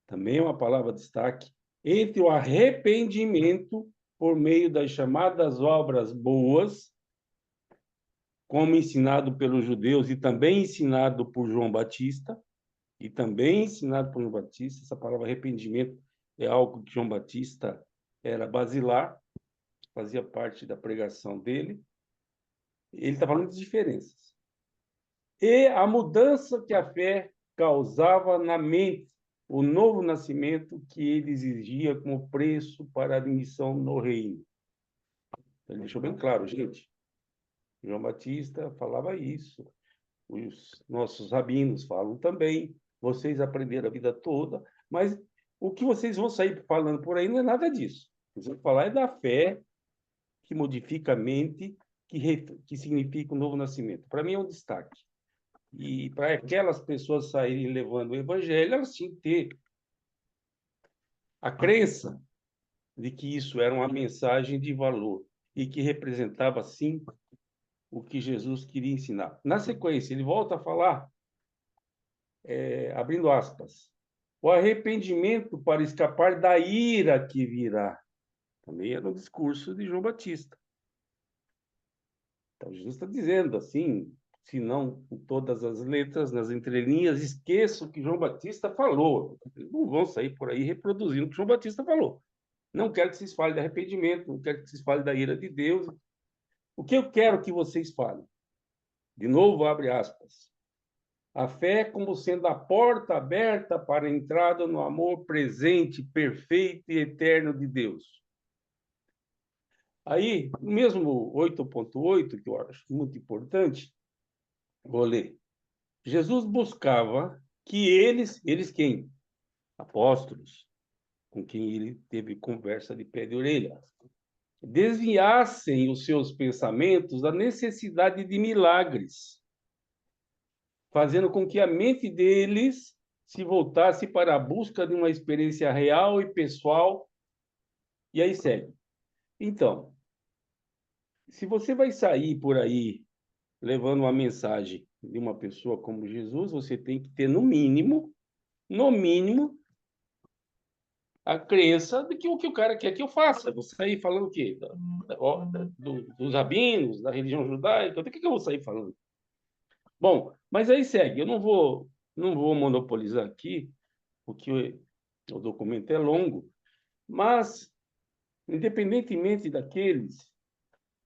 também é uma palavra de destaque, entre o arrependimento por meio das chamadas obras boas, como ensinado pelos judeus e também ensinado por João Batista, essa palavra arrependimento é algo que João Batista era basilar, fazia parte da pregação dele. Ele está falando de diferenças. E a mudança que a fé causava na mente, o novo nascimento que ele exigia como preço para a admissão no reino. Ele deixou bem claro, gente. João Batista falava isso. Os nossos rabinos falam também. Vocês aprenderam a vida toda, mas o que vocês vão sair falando por aí não é nada disso. Vocês vão falar é da fé que modifica a mente, que significa o novo nascimento. Para mim é um destaque. E para aquelas pessoas saírem levando o evangelho, elas tinham que ter a crença de que isso era uma mensagem de valor e que representava, sim, o que Jesus queria ensinar. Na sequência, ele volta a falar, abrindo aspas, o arrependimento para escapar da ira que virá. Também era no discurso de João Batista. Então, Jesus está dizendo assim, se não com todas as letras, nas entrelinhas, esqueça o que João Batista falou. Eles não vão sair por aí reproduzindo o que João Batista falou. Não quero que vocês falem de arrependimento, não quero que vocês falem da ira de Deus. O que eu quero que vocês falem? De novo, abre aspas. A fé como sendo a porta aberta para a entrada no amor presente, perfeito e eterno de Deus. Aí, o mesmo 8.8, que eu acho muito importante, vou ler. Jesus buscava que eles quem? Apóstolos, com quem ele teve conversa de pé de orelha, desviassem os seus pensamentos da necessidade de milagres, fazendo com que a mente deles se voltasse para a busca de uma experiência real e pessoal. E aí segue. Então, se você vai sair por aí levando uma mensagem de uma pessoa como Jesus, você tem que ter, no mínimo, a crença de que o que o cara quer que eu faça. Eu vou sair falando o quê? Dos rabinos, da religião judaica, do que eu vou sair falando? Bom, mas aí segue. Eu não vou monopolizar aqui, porque o documento é longo, mas, independentemente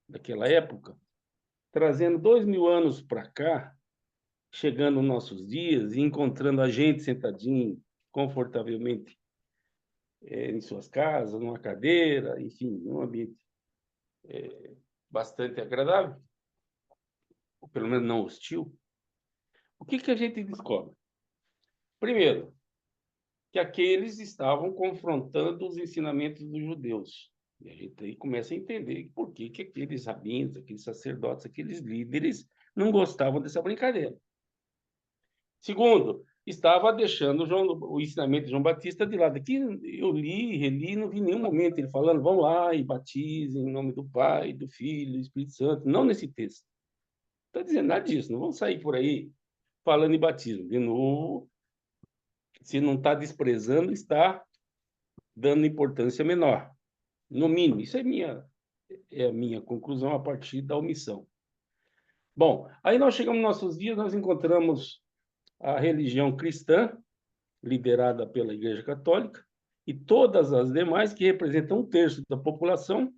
daquela época, trazendo 2000 anos para cá, chegando nos nossos dias e encontrando a gente sentadinho, confortavelmente, em suas casas, numa cadeira, enfim, num ambiente bastante agradável, ou pelo menos não hostil, o que a gente descobre? Primeiro, que aqueles estavam confrontando os ensinamentos dos judeus. E a gente aí começa a entender por que aqueles rabinos, aqueles sacerdotes, aqueles líderes não gostavam dessa brincadeira. Segundo, estava deixando o ensinamento de João Batista de lado. Aqui eu li, reli, não vi em nenhum momento ele falando, vão lá e batizem em nome do Pai, do Filho, do Espírito Santo. Não nesse texto. Não está dizendo nada disso. Não vão sair por aí falando em batismo. De novo, se não está desprezando, está dando importância menor. No mínimo, isso é a minha conclusão a partir da omissão. Bom, aí nós chegamos nos nossos dias, nós encontramos a religião cristã, liderada pela Igreja Católica, e todas as demais, que representam 1/3 da população,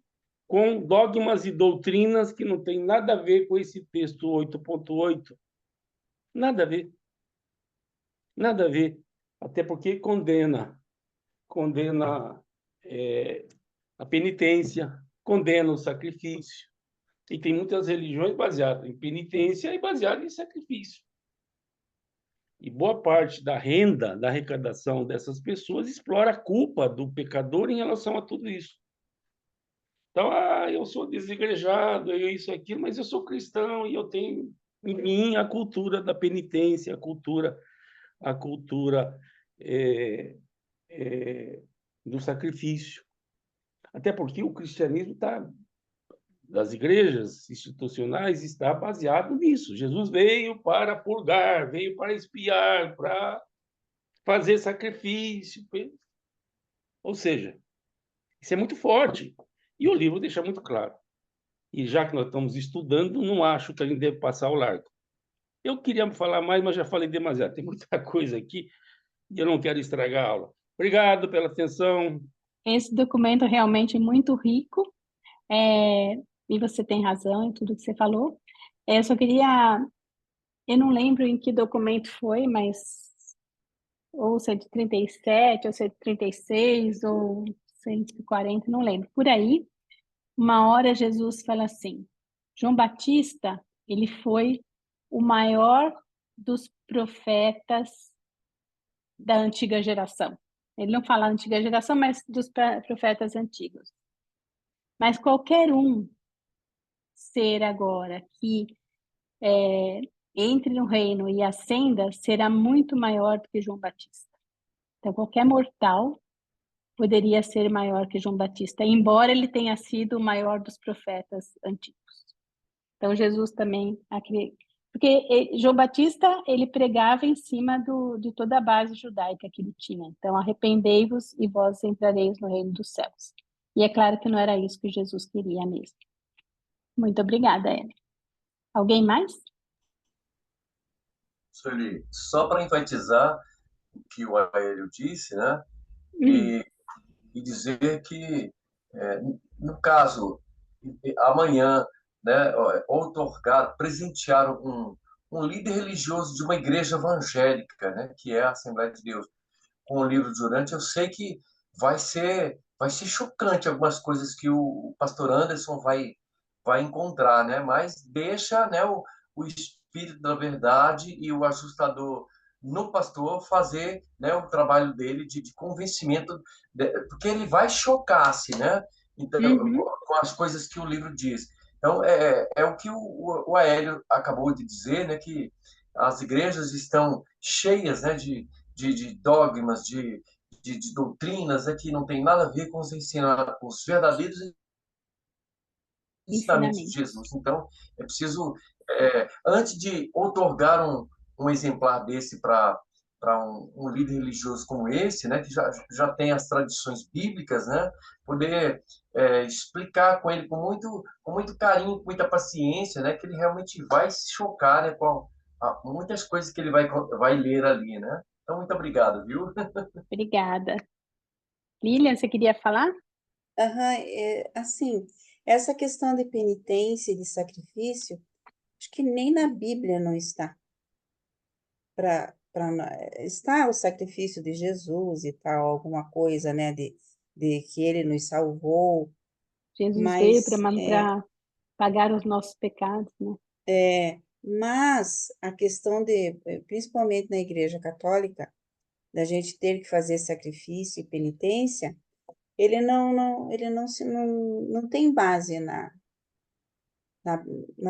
com dogmas e doutrinas que não tem nada a ver com esse texto 8.8. Nada a ver. Nada a ver. Até porque condena a penitência, condena o sacrifício. E tem muitas religiões baseadas em penitência e baseadas em sacrifício. E boa parte da renda, da arrecadação dessas pessoas explora a culpa do pecador em relação a tudo isso. Então, eu sou desigrejado, eu isso, aquilo, mas eu sou cristão e eu tenho em mim a cultura da penitência, a cultura do sacrifício. Até porque o cristianismo das igrejas institucionais está baseado nisso. Jesus veio para purgar, veio para expiar, para fazer sacrifício. Ou seja, isso é muito forte. E o livro deixa muito claro. E já que nós estamos estudando, não acho que a gente deve passar ao largo. Eu queria falar mais, mas já falei demasiado. Tem muita coisa aqui e eu não quero estragar a aula. Obrigado pela atenção. Esse documento é realmente muito rico, e você tem razão em tudo que você falou. Eu só queria, eu não lembro em que documento foi, mas ou se é de 37, ou se é de 36, ou 140, não lembro. Por aí, uma hora Jesus fala assim, João Batista, ele foi o maior dos profetas da antiga geração. Ele não fala antiga geração, mas dos profetas antigos. Mas qualquer ser agora que entre no reino e ascenda será muito maior do que João Batista. Então, qualquer mortal poderia ser maior que João Batista, embora ele tenha sido o maior dos profetas antigos. Então, Jesus também porque João Batista, ele pregava em cima de toda a base judaica que ele tinha. Então, arrependei-vos e vós entrareis no reino dos céus. E é claro que não era isso que Jesus queria mesmo. Muito obrigada, Ellen. Alguém mais? Sueli, só para enfatizar o que o Aélio disse, né? Hum, E dizer que, no caso, amanhã, né, outorgar, presentear um líder religioso de uma igreja evangélica, né, que é a Assembleia de Deus, com o livro de Urântia, eu sei que vai ser chocante algumas coisas que o pastor Anderson vai encontrar, né? Mas deixa, né, o espírito da verdade e o ajustador no pastor fazer, né, o trabalho dele de convencimento, porque ele vai chocar-se, né? Então, uhum, com as coisas que o livro diz. Então, é o que o Aélio acabou de dizer, né? Que as igrejas estão cheias, né, de dogmas, de doutrinas, né, que não tem nada a ver com os verdadeiros ensinamentos de ensinamentos. Jesus. Então, é preciso, antes de outorgar um exemplar desse para um líder religioso como esse, né, que já tem as tradições bíblicas, né, poder explicar com ele com muito carinho, com muita paciência, né, que ele realmente vai se chocar, né, com muitas coisas que ele vai ler ali, né. Então, muito obrigado, viu? Obrigada. Lilian, você queria falar? Aham, assim, essa questão de penitência e de sacrifício, acho que nem na Bíblia não está. Está o sacrifício de Jesus e tal, alguma coisa, né, de que ele nos salvou, Jesus veio mas para pagar os nossos pecados, né? mas a questão principalmente na Igreja Católica, da gente ter que fazer sacrifício e penitência, ele não tem base na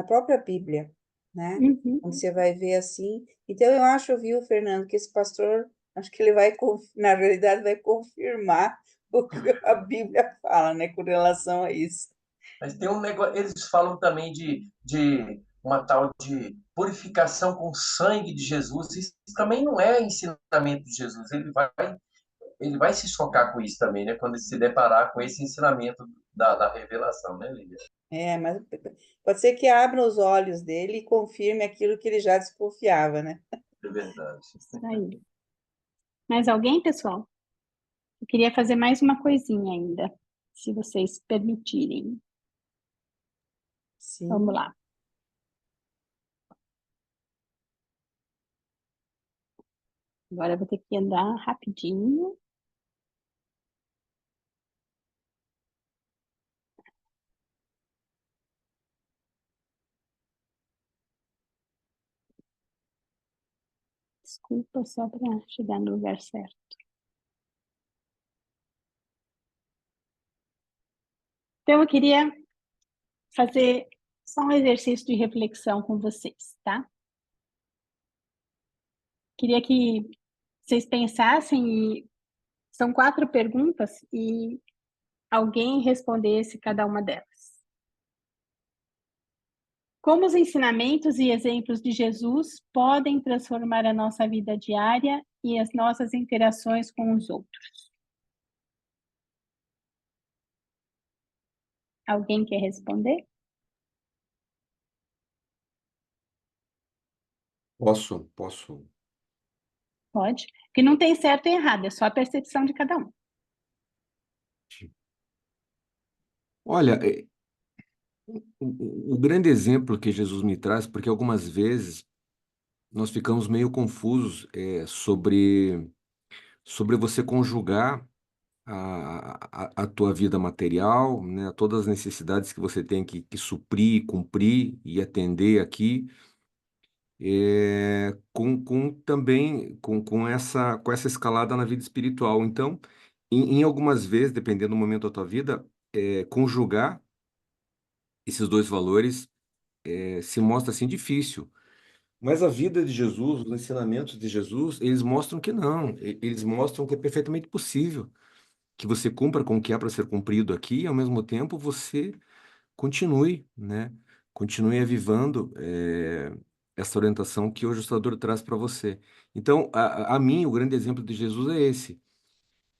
própria Bíblia, né? Uhum. Quando você vai ver assim. Então, eu acho, viu, Fernando, que esse pastor, acho que ele vai, na realidade, vai confirmar o que a Bíblia fala, né, com relação a isso. Mas tem um negócio, eles falam também de uma tal de purificação com o sangue de Jesus. Isso também não é ensinamento de Jesus. Ele vai se chocar com isso também, né? Quando ele se deparar com esse ensinamento da revelação, né, Lívia? Mas pode ser que abra os olhos dele e confirme aquilo que ele já desconfiava, né? É verdade. Isso aí. Mais alguém, pessoal? Eu queria fazer mais uma coisinha ainda, se vocês permitirem. Vamos Sim. lá. Agora eu vou ter que andar rapidinho. Desculpa, só para chegar no lugar certo. Então, eu queria fazer só um exercício de reflexão com vocês, tá? Queria que vocês pensassem, e são 4 perguntas, e alguém respondesse cada uma delas. Como os ensinamentos e exemplos de Jesus podem transformar a nossa vida diária e as nossas interações com os outros? Alguém quer responder? Posso. Pode. Que não tem certo e errado, é só a percepção de cada um. Olha, o grande exemplo que Jesus me traz, porque algumas vezes nós ficamos meio confusos sobre você conjugar a tua vida material, né, todas as necessidades que você tem que suprir, cumprir e atender aqui, com também com essa escalada na vida espiritual. Então, em algumas vezes, dependendo do momento da tua vida, conjugar esses dois valores se mostra assim difícil. Mas a vida de Jesus, os ensinamentos de Jesus, eles mostram que não. Eles mostram que é perfeitamente possível que você cumpra com o que há para ser cumprido aqui e, ao mesmo tempo, você continue, né? Continue avivando essa orientação que hoje o Salvador traz para você. Então, a mim, o grande exemplo de Jesus é esse.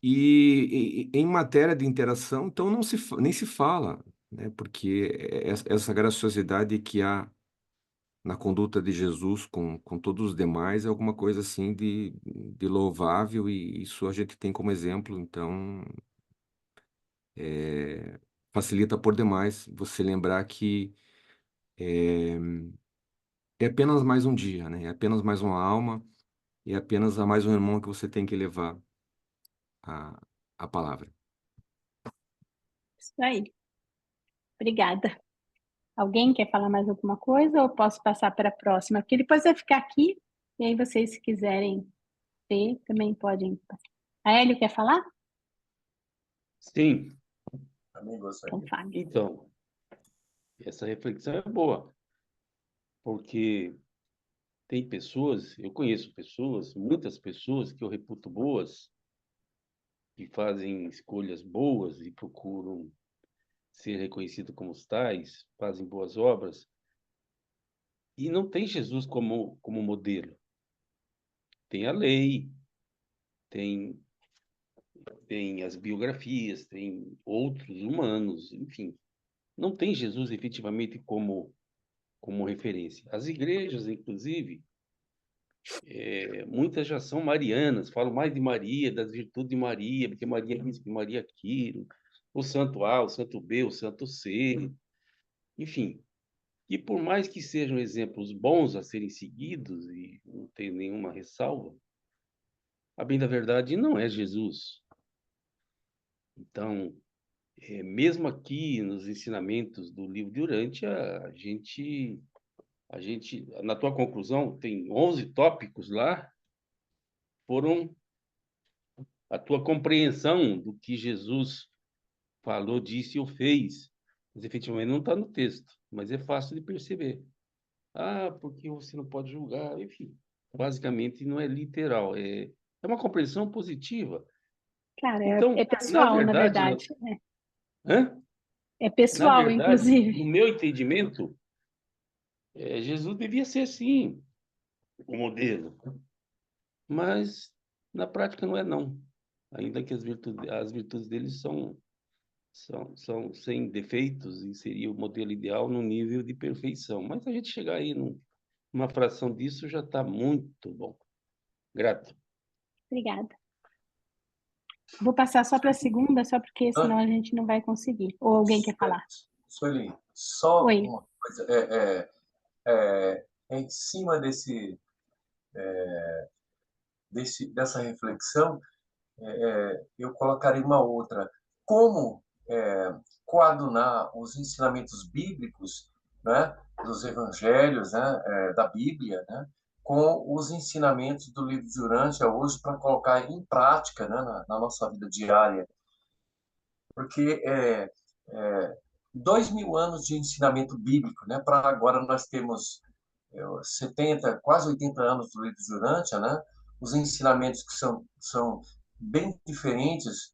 E em matéria de interação, então nem se fala, né? Porque essa graciosidade que há na conduta de Jesus com todos os demais é alguma coisa assim de louvável, e isso a gente tem como exemplo. Então, é, facilita por demais você lembrar que é apenas mais um dia, né? É apenas mais uma alma, é apenas mais um irmão que você tem que levar a, a palavra. Isso aí. Obrigada. Alguém quer falar mais alguma coisa ou posso passar para a próxima? Porque depois vai ficar aqui e aí vocês, se quiserem ver, também podem. A Hélio quer falar? Sim. Também Então gostaria. fale. Então, essa reflexão é boa, porque tem pessoas, eu conheço pessoas, muitas pessoas que eu reputo boas, que fazem escolhas boas e procuram ser reconhecidos como tais, fazem boas obras, e não tem Jesus como modelo. Tem a lei, tem, tem as biografias, tem outros humanos, enfim. Não tem Jesus efetivamente como referência. As igrejas, inclusive, muitas já são marianas, falam mais de Maria, das virtudes de Maria, porque Maria é isso, Maria é aquilo, o santo A, o santo B, o santo C, enfim. E por mais que sejam exemplos bons a serem seguidos, e não tenho nenhuma ressalva, a bem da verdade não é Jesus. Então, mesmo aqui nos ensinamentos do livro de Urântia, a gente, na tua conclusão, tem 11 tópicos lá, foram a tua compreensão do que Jesus falou, disse ou fez. Mas efetivamente não está no texto, mas é fácil de perceber. Ah, porque você não pode julgar, enfim. Basicamente não é literal, é uma compreensão positiva. Claro, é Então, pessoal, na verdade. hã? É Na pessoal, verdade, inclusive. no meu entendimento, Jesus devia ser sim o modelo, mas na prática não é não. Ainda que as virtudes dele são sem defeitos e seria o modelo ideal no nível de perfeição. Mas a gente chegar aí numa fração disso já está muito bom. Grato. Obrigada. Vou passar só para a segunda, só porque senão a gente não vai conseguir. Ou alguém quer falar? Sueli, só Oi. uma coisa. Em cima dessa reflexão, eu colocaria uma outra. Como coadunar os ensinamentos bíblicos, né, dos evangelhos, né, da Bíblia, né, com os ensinamentos do livro de Urântia hoje para colocar em prática, né, na nossa vida diária? Porque 2000 anos de ensinamento bíblico, né, para agora nós temos 70, quase 80 anos do livro de Urântia, né? Os ensinamentos que são bem diferentes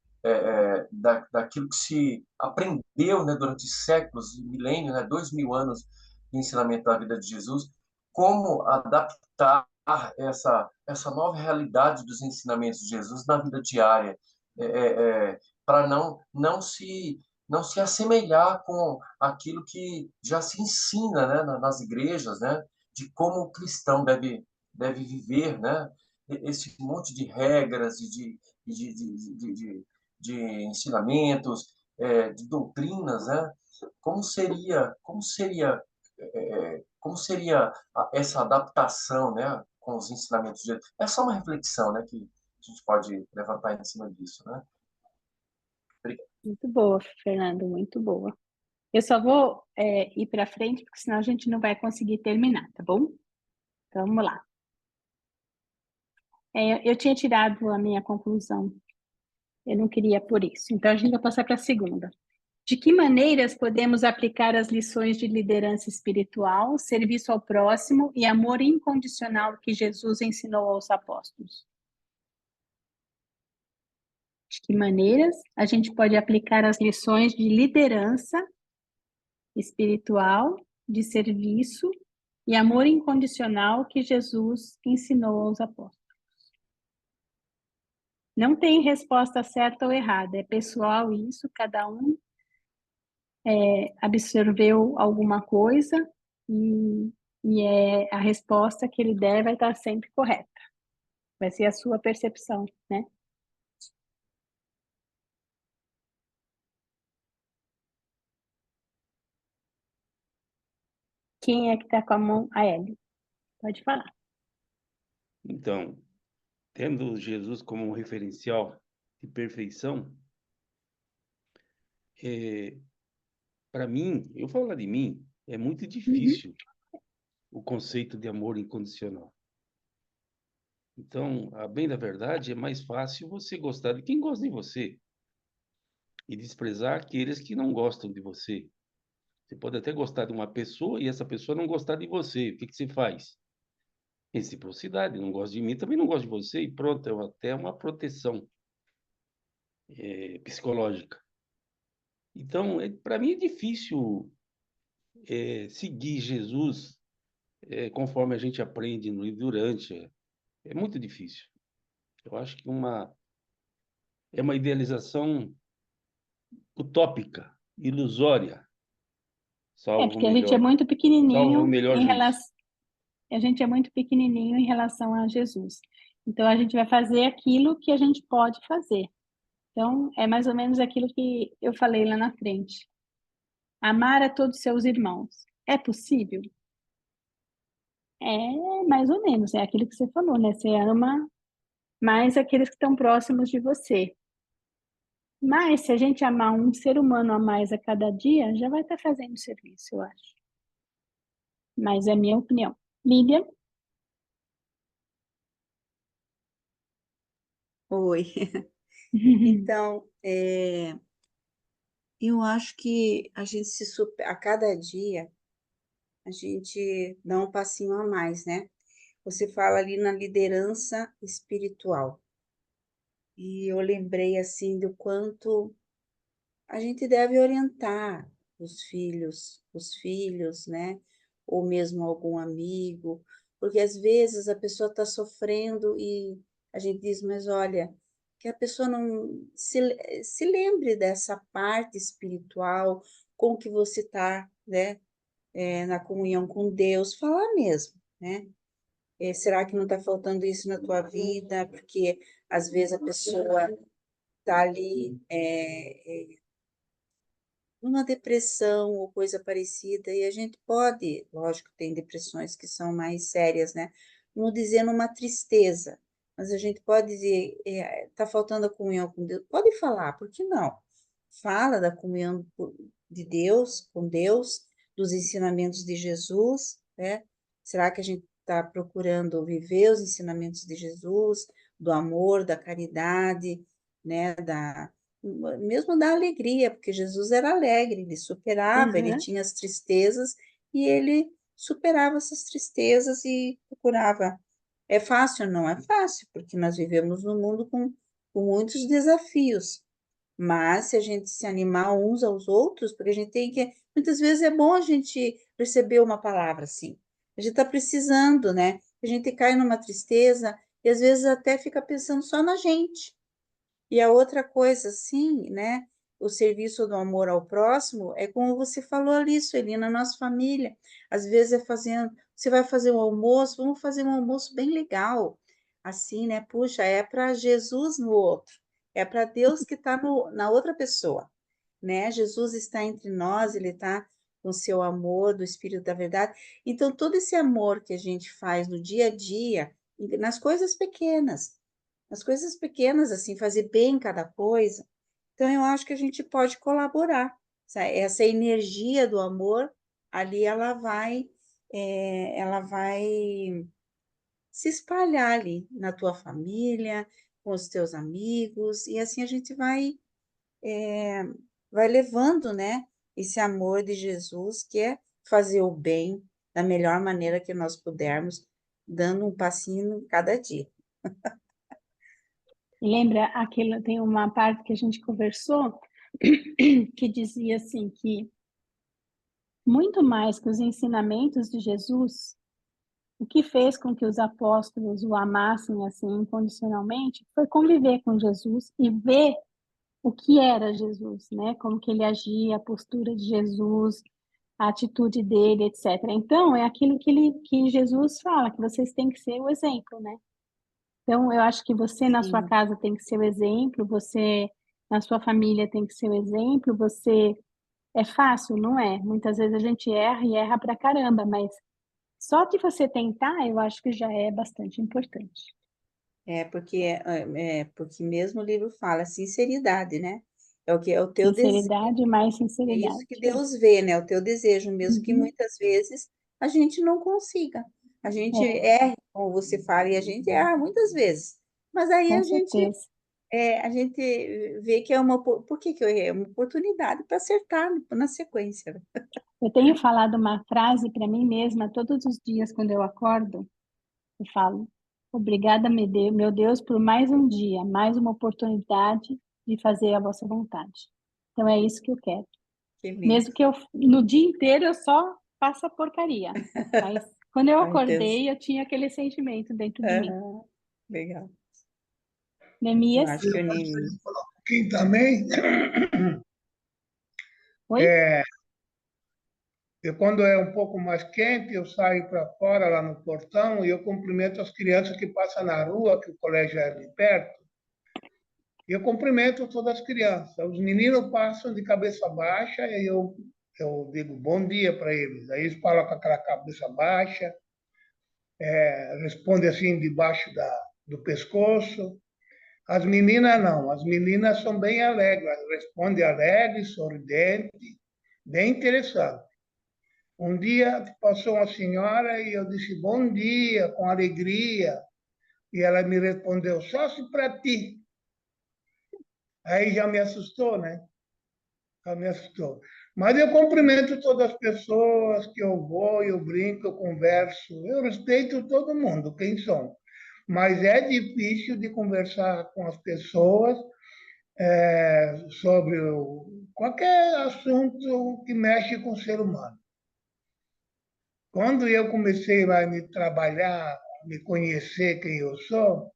daquilo que se aprendeu, né, durante séculos, milênios, né, 2000 anos de ensinamento da vida de Jesus. Como adaptar essa nova realidade dos ensinamentos de Jesus na vida diária, para não se não se assemelhar com aquilo que já se ensina, né, nas igrejas, né, de como o cristão deve viver, né, esse monte de regras e de ensinamentos, de doutrinas, né, como seria essa adaptação, né, com os ensinamentos de Jesus? É só uma reflexão, né, que a gente pode levantar em cima disso, né? Obrigado. Muito boa, Fernando, muito boa. Eu só vou ir para frente, porque senão a gente não vai conseguir terminar, tá bom? Então, vamos lá. Eu tinha tirado a minha conclusão. Eu não queria por isso. Então, a gente vai passar para a segunda. De que maneiras podemos aplicar as lições de liderança espiritual, serviço ao próximo e amor incondicional que Jesus ensinou aos apóstolos? De que maneiras a gente pode aplicar as lições de liderança espiritual, de serviço e amor incondicional que Jesus ensinou aos apóstolos? Não tem resposta certa ou errada, é pessoal isso, cada um absorveu alguma coisa e a resposta que ele der vai estar sempre correta. Vai ser a sua percepção, né? Quem é que está com a mão? A Hélio. Pode falar. Então, tendo Jesus como um referencial de perfeição, para mim, eu falar de mim, é muito difícil o conceito de amor incondicional. Então, a bem da verdade, é mais fácil você gostar de quem gosta de você e desprezar aqueles que não gostam de você. Você pode até gostar de uma pessoa e essa pessoa não gostar de você. O que você faz? Reciprocidade. Não gosta de mim, também não gosta de você. E pronto, é até uma proteção psicológica. Então, para mim é difícil seguir Jesus conforme a gente aprende no livro durante. É muito difícil. Eu acho que é uma idealização utópica, ilusória, salvo o Porque a gente é melhor, muito salvo o pequenininho melhor em juízo. relação, a gente é muito pequenininho em relação a Jesus. Então a gente vai fazer aquilo que a gente pode fazer. Então é mais ou menos aquilo que eu falei lá na frente. Amar a todos seus irmãos. É possível? É mais ou menos, é aquilo que você falou, né? Você ama mais aqueles que estão próximos de você. Mas se a gente amar um ser humano a mais a cada dia, já vai estar fazendo serviço, eu acho. Mas é a minha opinião. Lívia? Oi. Então, eu acho que a gente a cada dia a gente dá um passinho a mais, né? Você fala ali na liderança espiritual. E eu lembrei assim do quanto a gente deve orientar os filhos, né? Ou mesmo algum amigo, porque às vezes a pessoa está sofrendo e a gente diz, mas olha, que a pessoa não se lembre dessa parte espiritual, com que você está, né? Na comunhão com Deus, falar mesmo, né? Será que não está faltando isso na tua vida? Porque às vezes a pessoa está ali numa depressão ou coisa parecida, e a gente pode, lógico, tem depressões que são mais sérias, né? Não dizer numa tristeza, mas a gente pode dizer, tá faltando a comunhão com Deus, pode falar, por que não? Fala da comunhão de Deus, com Deus, dos ensinamentos de Jesus, né? Será que a gente está procurando viver os ensinamentos de Jesus, do amor, da caridade, né? Mesmo da alegria, porque Jesus era alegre, ele superava, ele Uhum. tinha as tristezas e ele superava essas tristezas e procurava. É fácil? Não é fácil, porque nós vivemos num mundo com muitos desafios, mas se a gente se animar uns aos outros, porque a gente tem que. Muitas vezes é bom a gente receber uma palavra assim. A gente está precisando, né? A gente cai numa tristeza e às vezes até fica pensando só na gente. E a outra coisa, assim, né? o serviço do amor ao próximo é como você falou ali, Sueli, na nossa família. Às vezes é fazendo, você vai fazer um almoço, vamos fazer um almoço bem legal. Assim, né? Puxa, é para Jesus no outro, é para Deus que está na outra pessoa, né? Jesus está entre nós, ele está com seu amor do Espírito da Verdade. Então, todo esse amor que a gente faz no dia a dia, nas coisas pequenas, assim, fazer bem cada coisa. Então, eu acho que a gente pode colaborar. Essa energia do amor, ali ela vai se espalhar ali na tua família, com os teus amigos, e assim a gente vai levando, né, esse amor de Jesus, que é fazer o bem da melhor maneira que nós pudermos, dando um passinho cada dia. Lembra aquele, tem uma parte que a gente conversou que dizia assim que muito mais que os ensinamentos de Jesus, o que fez com que os apóstolos o amassem assim incondicionalmente foi conviver com Jesus e ver o que era Jesus, né? Como que ele agia, a postura de Jesus, a atitude dele, etc. Então, é aquilo que Jesus fala, que vocês têm que ser o exemplo, né? Então, eu acho que você na sua Sim, casa tem que ser o exemplo, você na sua família tem que ser o exemplo, você... É fácil, não é? Muitas vezes a gente erra e erra pra caramba, mas só de você tentar, eu acho que já é bastante importante. porque mesmo o livro fala sinceridade, né? É o teu desejo, Sinceridade mais é isso que sinceridade. Deus vê, né? O teu desejo, mesmo que Uhum. muitas vezes a gente não consiga. A gente É, erra, como você fala, e a gente erra muitas vezes. Mas aí com certeza. a gente vê que por que que eu errei? É uma oportunidade para acertar na sequência, né? Eu tenho falado uma frase para mim mesma todos os dias quando eu acordo. Eu falo: obrigada, meu Deus, por mais um dia, mais uma oportunidade de fazer a vossa vontade. Então é isso que eu quero. Que lindo. Mesmo que eu no dia inteiro eu só faça porcaria, mas quando eu A intenção. acordei eu tinha aquele sentimento dentro de mim. Aham, legal. Eu Neemias, acho que o Gostaria Nemi. de falar um pouquinho também. oi? É, quando é um pouco mais quente, eu saio para fora, lá no portão, e eu cumprimento as crianças que passam na rua, que o colégio é ali perto. E eu cumprimento todas as crianças. Os meninos passam de cabeça baixa, e eu digo bom dia para eles. Aí eles falam com aquela cabeça baixa, respondem assim debaixo do pescoço. As meninas não, as meninas são bem alegres, respondem alegre, sorridente, bem interessante. Um dia passou uma senhora e eu disse bom dia, com alegria, e ela me respondeu, só se para ti. Aí já me assustou, né? Já me assustou. Mas eu cumprimento todas as pessoas que eu vou, eu brinco, eu converso, eu respeito todo mundo, quem são. Mas é difícil de conversar com as pessoas sobre qualquer assunto que mexe com o ser humano. Quando eu comecei a me trabalhar, me conhecer quem eu sou,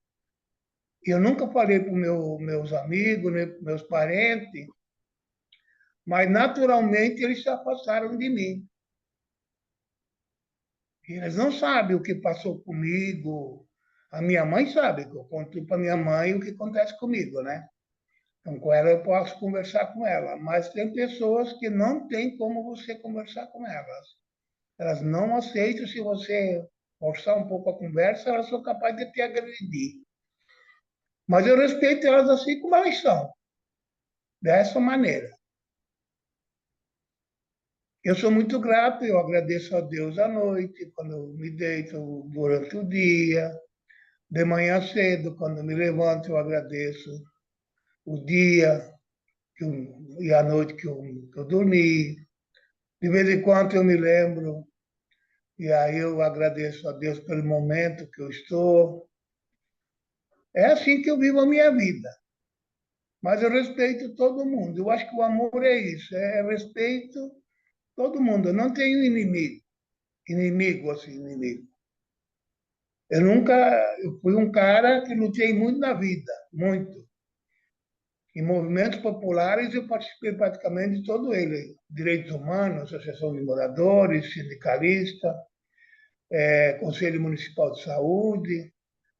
eu nunca falei para os meus amigos, nem para meus parentes, mas naturalmente eles se afastaram de mim. Eles não sabem o que passou comigo. A minha mãe sabe, que eu conto para minha mãe o que acontece comigo, né? Então, com ela eu posso conversar com ela, mas tem pessoas que não tem como você conversar com elas. Elas não aceitam se você forçar um pouco a conversa, elas são capazes de te agredir. Mas eu respeito elas assim como elas são, dessa maneira. Eu sou muito grato, eu agradeço a Deus à noite, quando eu me deito durante o dia, de manhã cedo, quando eu me levanto, eu agradeço o dia e a noite que eu dormi. De vez em quando eu me lembro, e aí eu agradeço a Deus pelo momento que eu estou. É assim que eu vivo a minha vida. Mas eu respeito todo mundo. Eu acho que o amor é isso, é respeito todo mundo. Eu não tenho inimigo assim, inimigo. Eu fui um cara que lutei muito na vida, muito. Em movimentos populares, eu participei praticamente de todo ele. Direitos Humanos, Associação de Moradores, sindicalista, Conselho Municipal de Saúde,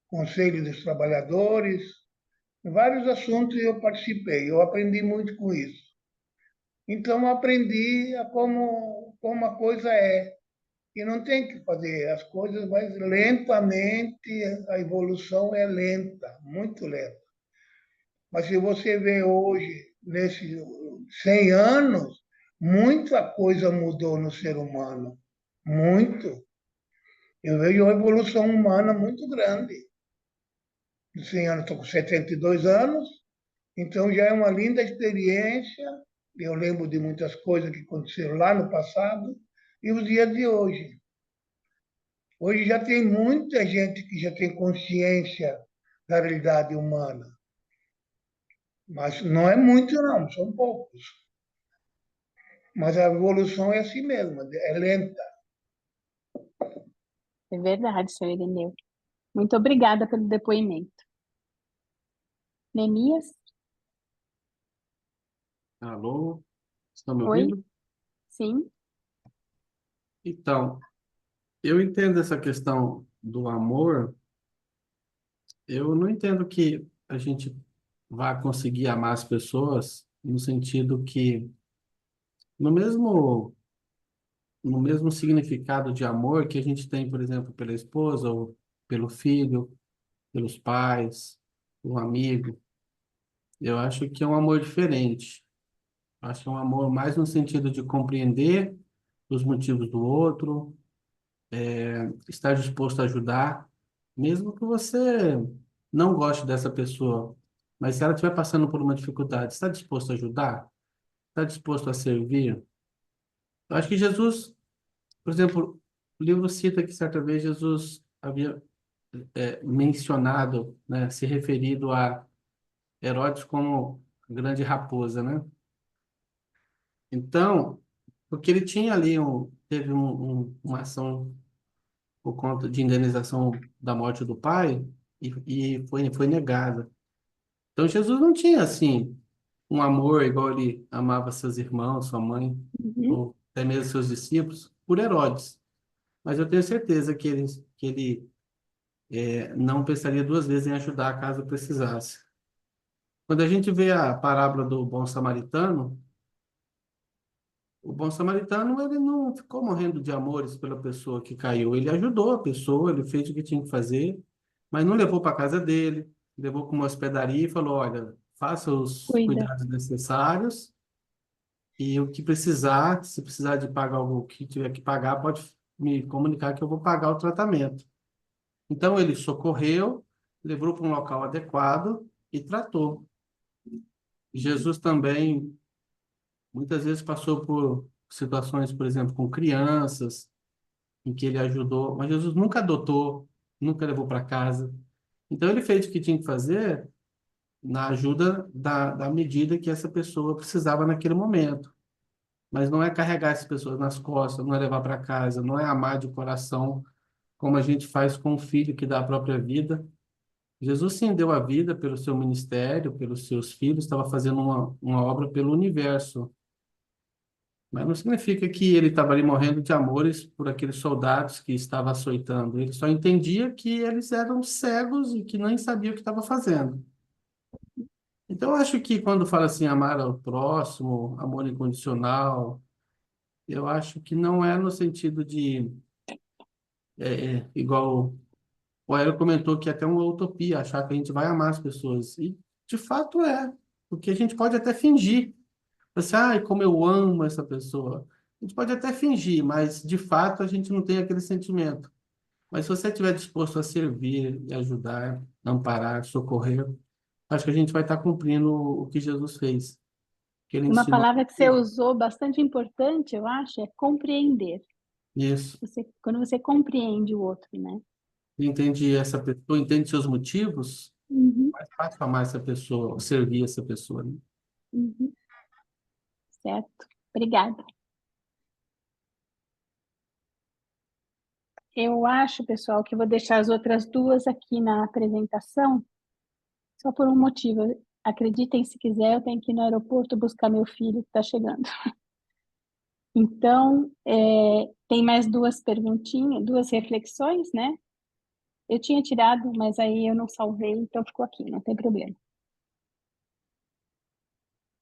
Conselho dos Trabalhadores, vários assuntos eu participei. Eu aprendi muito com isso. Então, aprendi como a coisa é. E não tem que fazer as coisas, mas lentamente, a evolução é lenta, muito lenta. Mas se você vê hoje, nesses 100 anos, muita coisa mudou no ser humano. Muito. Eu vejo uma evolução humana muito grande. De 100 anos, estou com 72 anos, então já é uma linda experiência. Eu lembro de muitas coisas que aconteceram lá no passado e os dias de hoje. Hoje já tem muita gente que já tem consciência da realidade humana. Mas não é muito, não, são poucos. Mas a evolução é assim mesmo, é lenta. É verdade, senhor Ireneu. Muito obrigada pelo depoimento. Neemias? Alô? Estão me Oi? ouvindo? Sim? Então, eu entendo essa questão do amor. Eu não entendo que a gente vá conseguir amar as pessoas no sentido que, no mesmo, no mesmo significado de amor que a gente tem, por exemplo, pela esposa, ou pelo filho, pelos pais, um amigo. Eu acho que é um amor diferente. Acho que é um amor mais no sentido de compreender os motivos do outro, estar disposto a ajudar, mesmo que você não goste dessa pessoa, mas se ela estiver passando por uma dificuldade, está disposto a ajudar? Está disposto a servir? Eu acho que Jesus, por exemplo, o livro cita que certa vez Jesus havia mencionado, né, se referido a Herodes como grande raposa, né? Então, porque ele tinha ali teve uma ação por conta de indenização da morte do pai e foi negada. Então Jesus não tinha assim um amor igual ele amava seus irmãos, sua mãe, Uhum. ou até mesmo seus discípulos, por Herodes. Mas eu tenho certeza que ele não pensaria duas vezes em ajudar caso precisasse. Quando a gente vê a parábola do bom samaritano, o bom samaritano ele não ficou morrendo de amores pela pessoa que caiu. Ele ajudou a pessoa, ele fez o que tinha que fazer, mas não levou para casa dele, levou para uma hospedaria e falou: olha, faça os Cuida. cuidados necessários e o que precisar, se precisar de pagar algo que tiver que pagar, pode me comunicar que eu vou pagar o tratamento. Então ele socorreu, levou para um local adequado e tratou. Jesus também muitas vezes passou por situações, por exemplo, com crianças em que ele ajudou, mas Jesus nunca adotou, nunca levou para casa. Então ele fez o que tinha que fazer na ajuda da medida que essa pessoa precisava naquele momento. Mas não é carregar essas pessoas nas costas, não é levar para casa, não é amar de coração, como a gente faz com o filho que dá a própria vida. Jesus sim deu a vida pelo seu ministério, pelos seus filhos, estava fazendo uma obra pelo universo. Mas não significa que ele estava ali morrendo de amores por aqueles soldados que estava açoitando. Ele só entendia que eles eram cegos e que nem sabia o que estava fazendo. Então, eu acho que quando fala assim, amar ao próximo, amor incondicional, eu acho que não é no sentido de, igual o Aero comentou, que é até uma utopia, achar que a gente vai amar as pessoas. E, de fato, é. Porque a gente pode até fingir. Você, ai, como eu amo essa pessoa. A gente pode até fingir, mas de fato a gente não tem aquele sentimento. Mas se você estiver disposto a servir, e ajudar, amparar, socorrer, acho que a gente vai estar cumprindo o que Jesus fez, que ele Uma ensinou. palavra que você usou bastante importante, eu acho, é compreender. Isso. Quando você compreende o outro, né? Entende essa pessoa, entende seus motivos, Uhum, mais fácil amar essa pessoa, servir essa pessoa, né? uhum. Certo. Obrigada. Eu acho, pessoal, que eu vou deixar as outras duas aqui na apresentação, só por um motivo. acreditem se quiser, eu tenho que ir no aeroporto buscar meu filho que está chegando. Então, tem mais duas perguntinhas, duas reflexões, né? Eu tinha tirado, mas aí eu não salvei, então ficou aqui, não tem problema.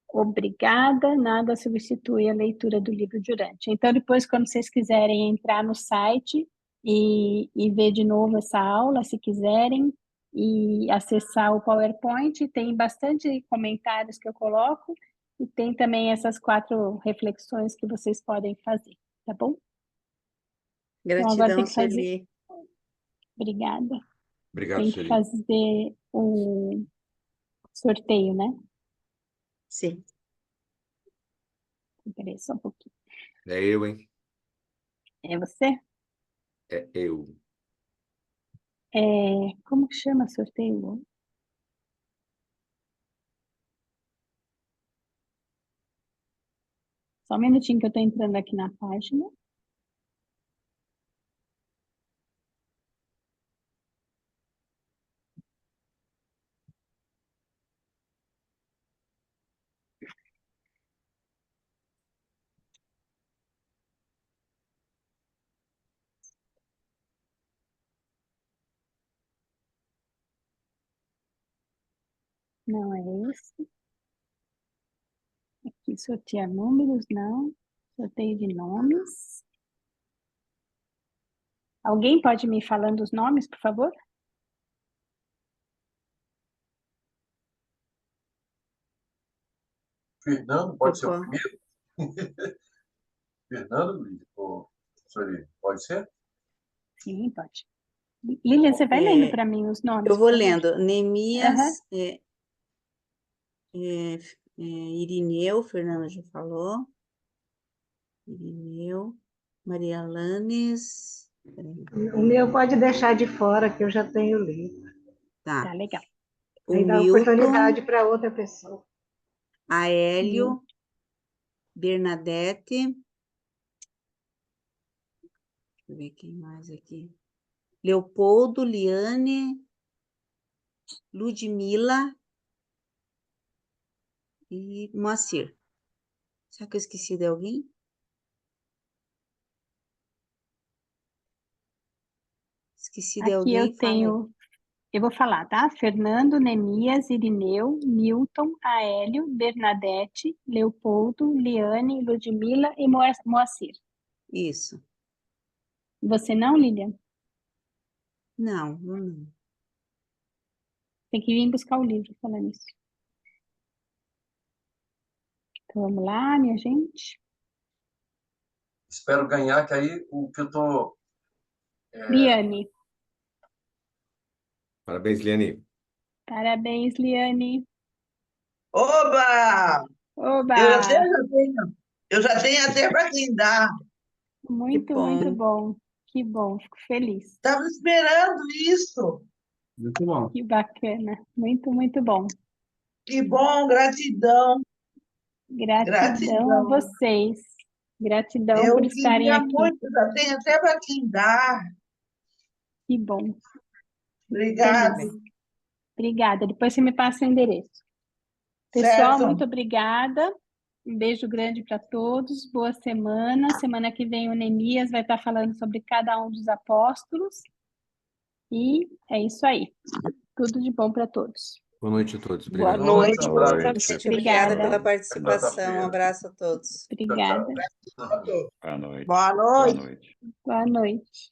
Obrigada, nada substitui a leitura do livro durante. Então, depois, quando vocês quiserem entrar no site e ver de novo essa aula, se quiserem, e acessar o PowerPoint, tem bastante comentários que eu coloco, e tem também essas 4 reflexões que vocês podem fazer, tá bom? Então, agora tem Gratidão, que fazer. Sueli. Obrigada. Obrigado, Tem que Sueli. fazer o sorteio, né? Sim. Peraí, só um pouquinho. É eu, hein? É você? É eu. Como que chama sorteio? Só um minutinho que eu estou entrando aqui na página. Não é esse. Aqui, sortear números, não. Sorteio de nomes. Alguém pode me falando os nomes, por favor? Fernando, pode ser o primeiro? Fernando, Luiz? Ou Sueli, pode ser? Sim, pode. Lilian, você vai lendo para mim os nomes, Eu vou por favor? lendo. Neemias, Aham. Irineu, Fernanda já falou. Irineu, Maria Lanes. O meu pode deixar de fora, que eu já tenho lido. Tá, Tá. legal. O Aí dá Milton, oportunidade para outra pessoa. a Hélio, Bernadette. Deixa eu ver quem mais aqui. Leopoldo, Liane, Ludmila e Moacir. Será que eu esqueci de alguém? Esqueci de Aqui eu alguém? Fala aí. tenho, eu vou falar, tá? Fernando, Neemias, Irineu, Milton, Aélio, Bernadette, Leopoldo, Liane, Ludmila e Moacir. Isso. Você não, Lilian? Não, não. Tem que vir buscar o livro falando isso. Então vamos lá, minha gente. Espero ganhar, que aí o que eu tô... Liane. Parabéns, Liane. Parabéns, Liane. Oba! Oba! Eu já tenho até para quem dar. Muito bom. Que bom, fico feliz. Estava esperando isso. Muito bom. Que bacana. Muito bom. Que bom, gratidão. Gratidão a vocês. Gratidão Eu por estarem queria aqui. muito, já tenho até para quem dar. Que bom. Obrigada. Feliz. Obrigada. Depois você me passa o endereço. Pessoal, Certo. muito obrigada. Um beijo grande para todos. Boa semana. Semana que vem o Neemias vai estar falando sobre cada um dos apóstolos. E é isso aí. Tudo de bom para todos. Boa noite a todos. Boa Obrigado. noite. Boa noite. Gente, obrigada Obrigada. pela participação. Um abraço a todos. Obrigada. Boa noite. Boa noite. Boa noite.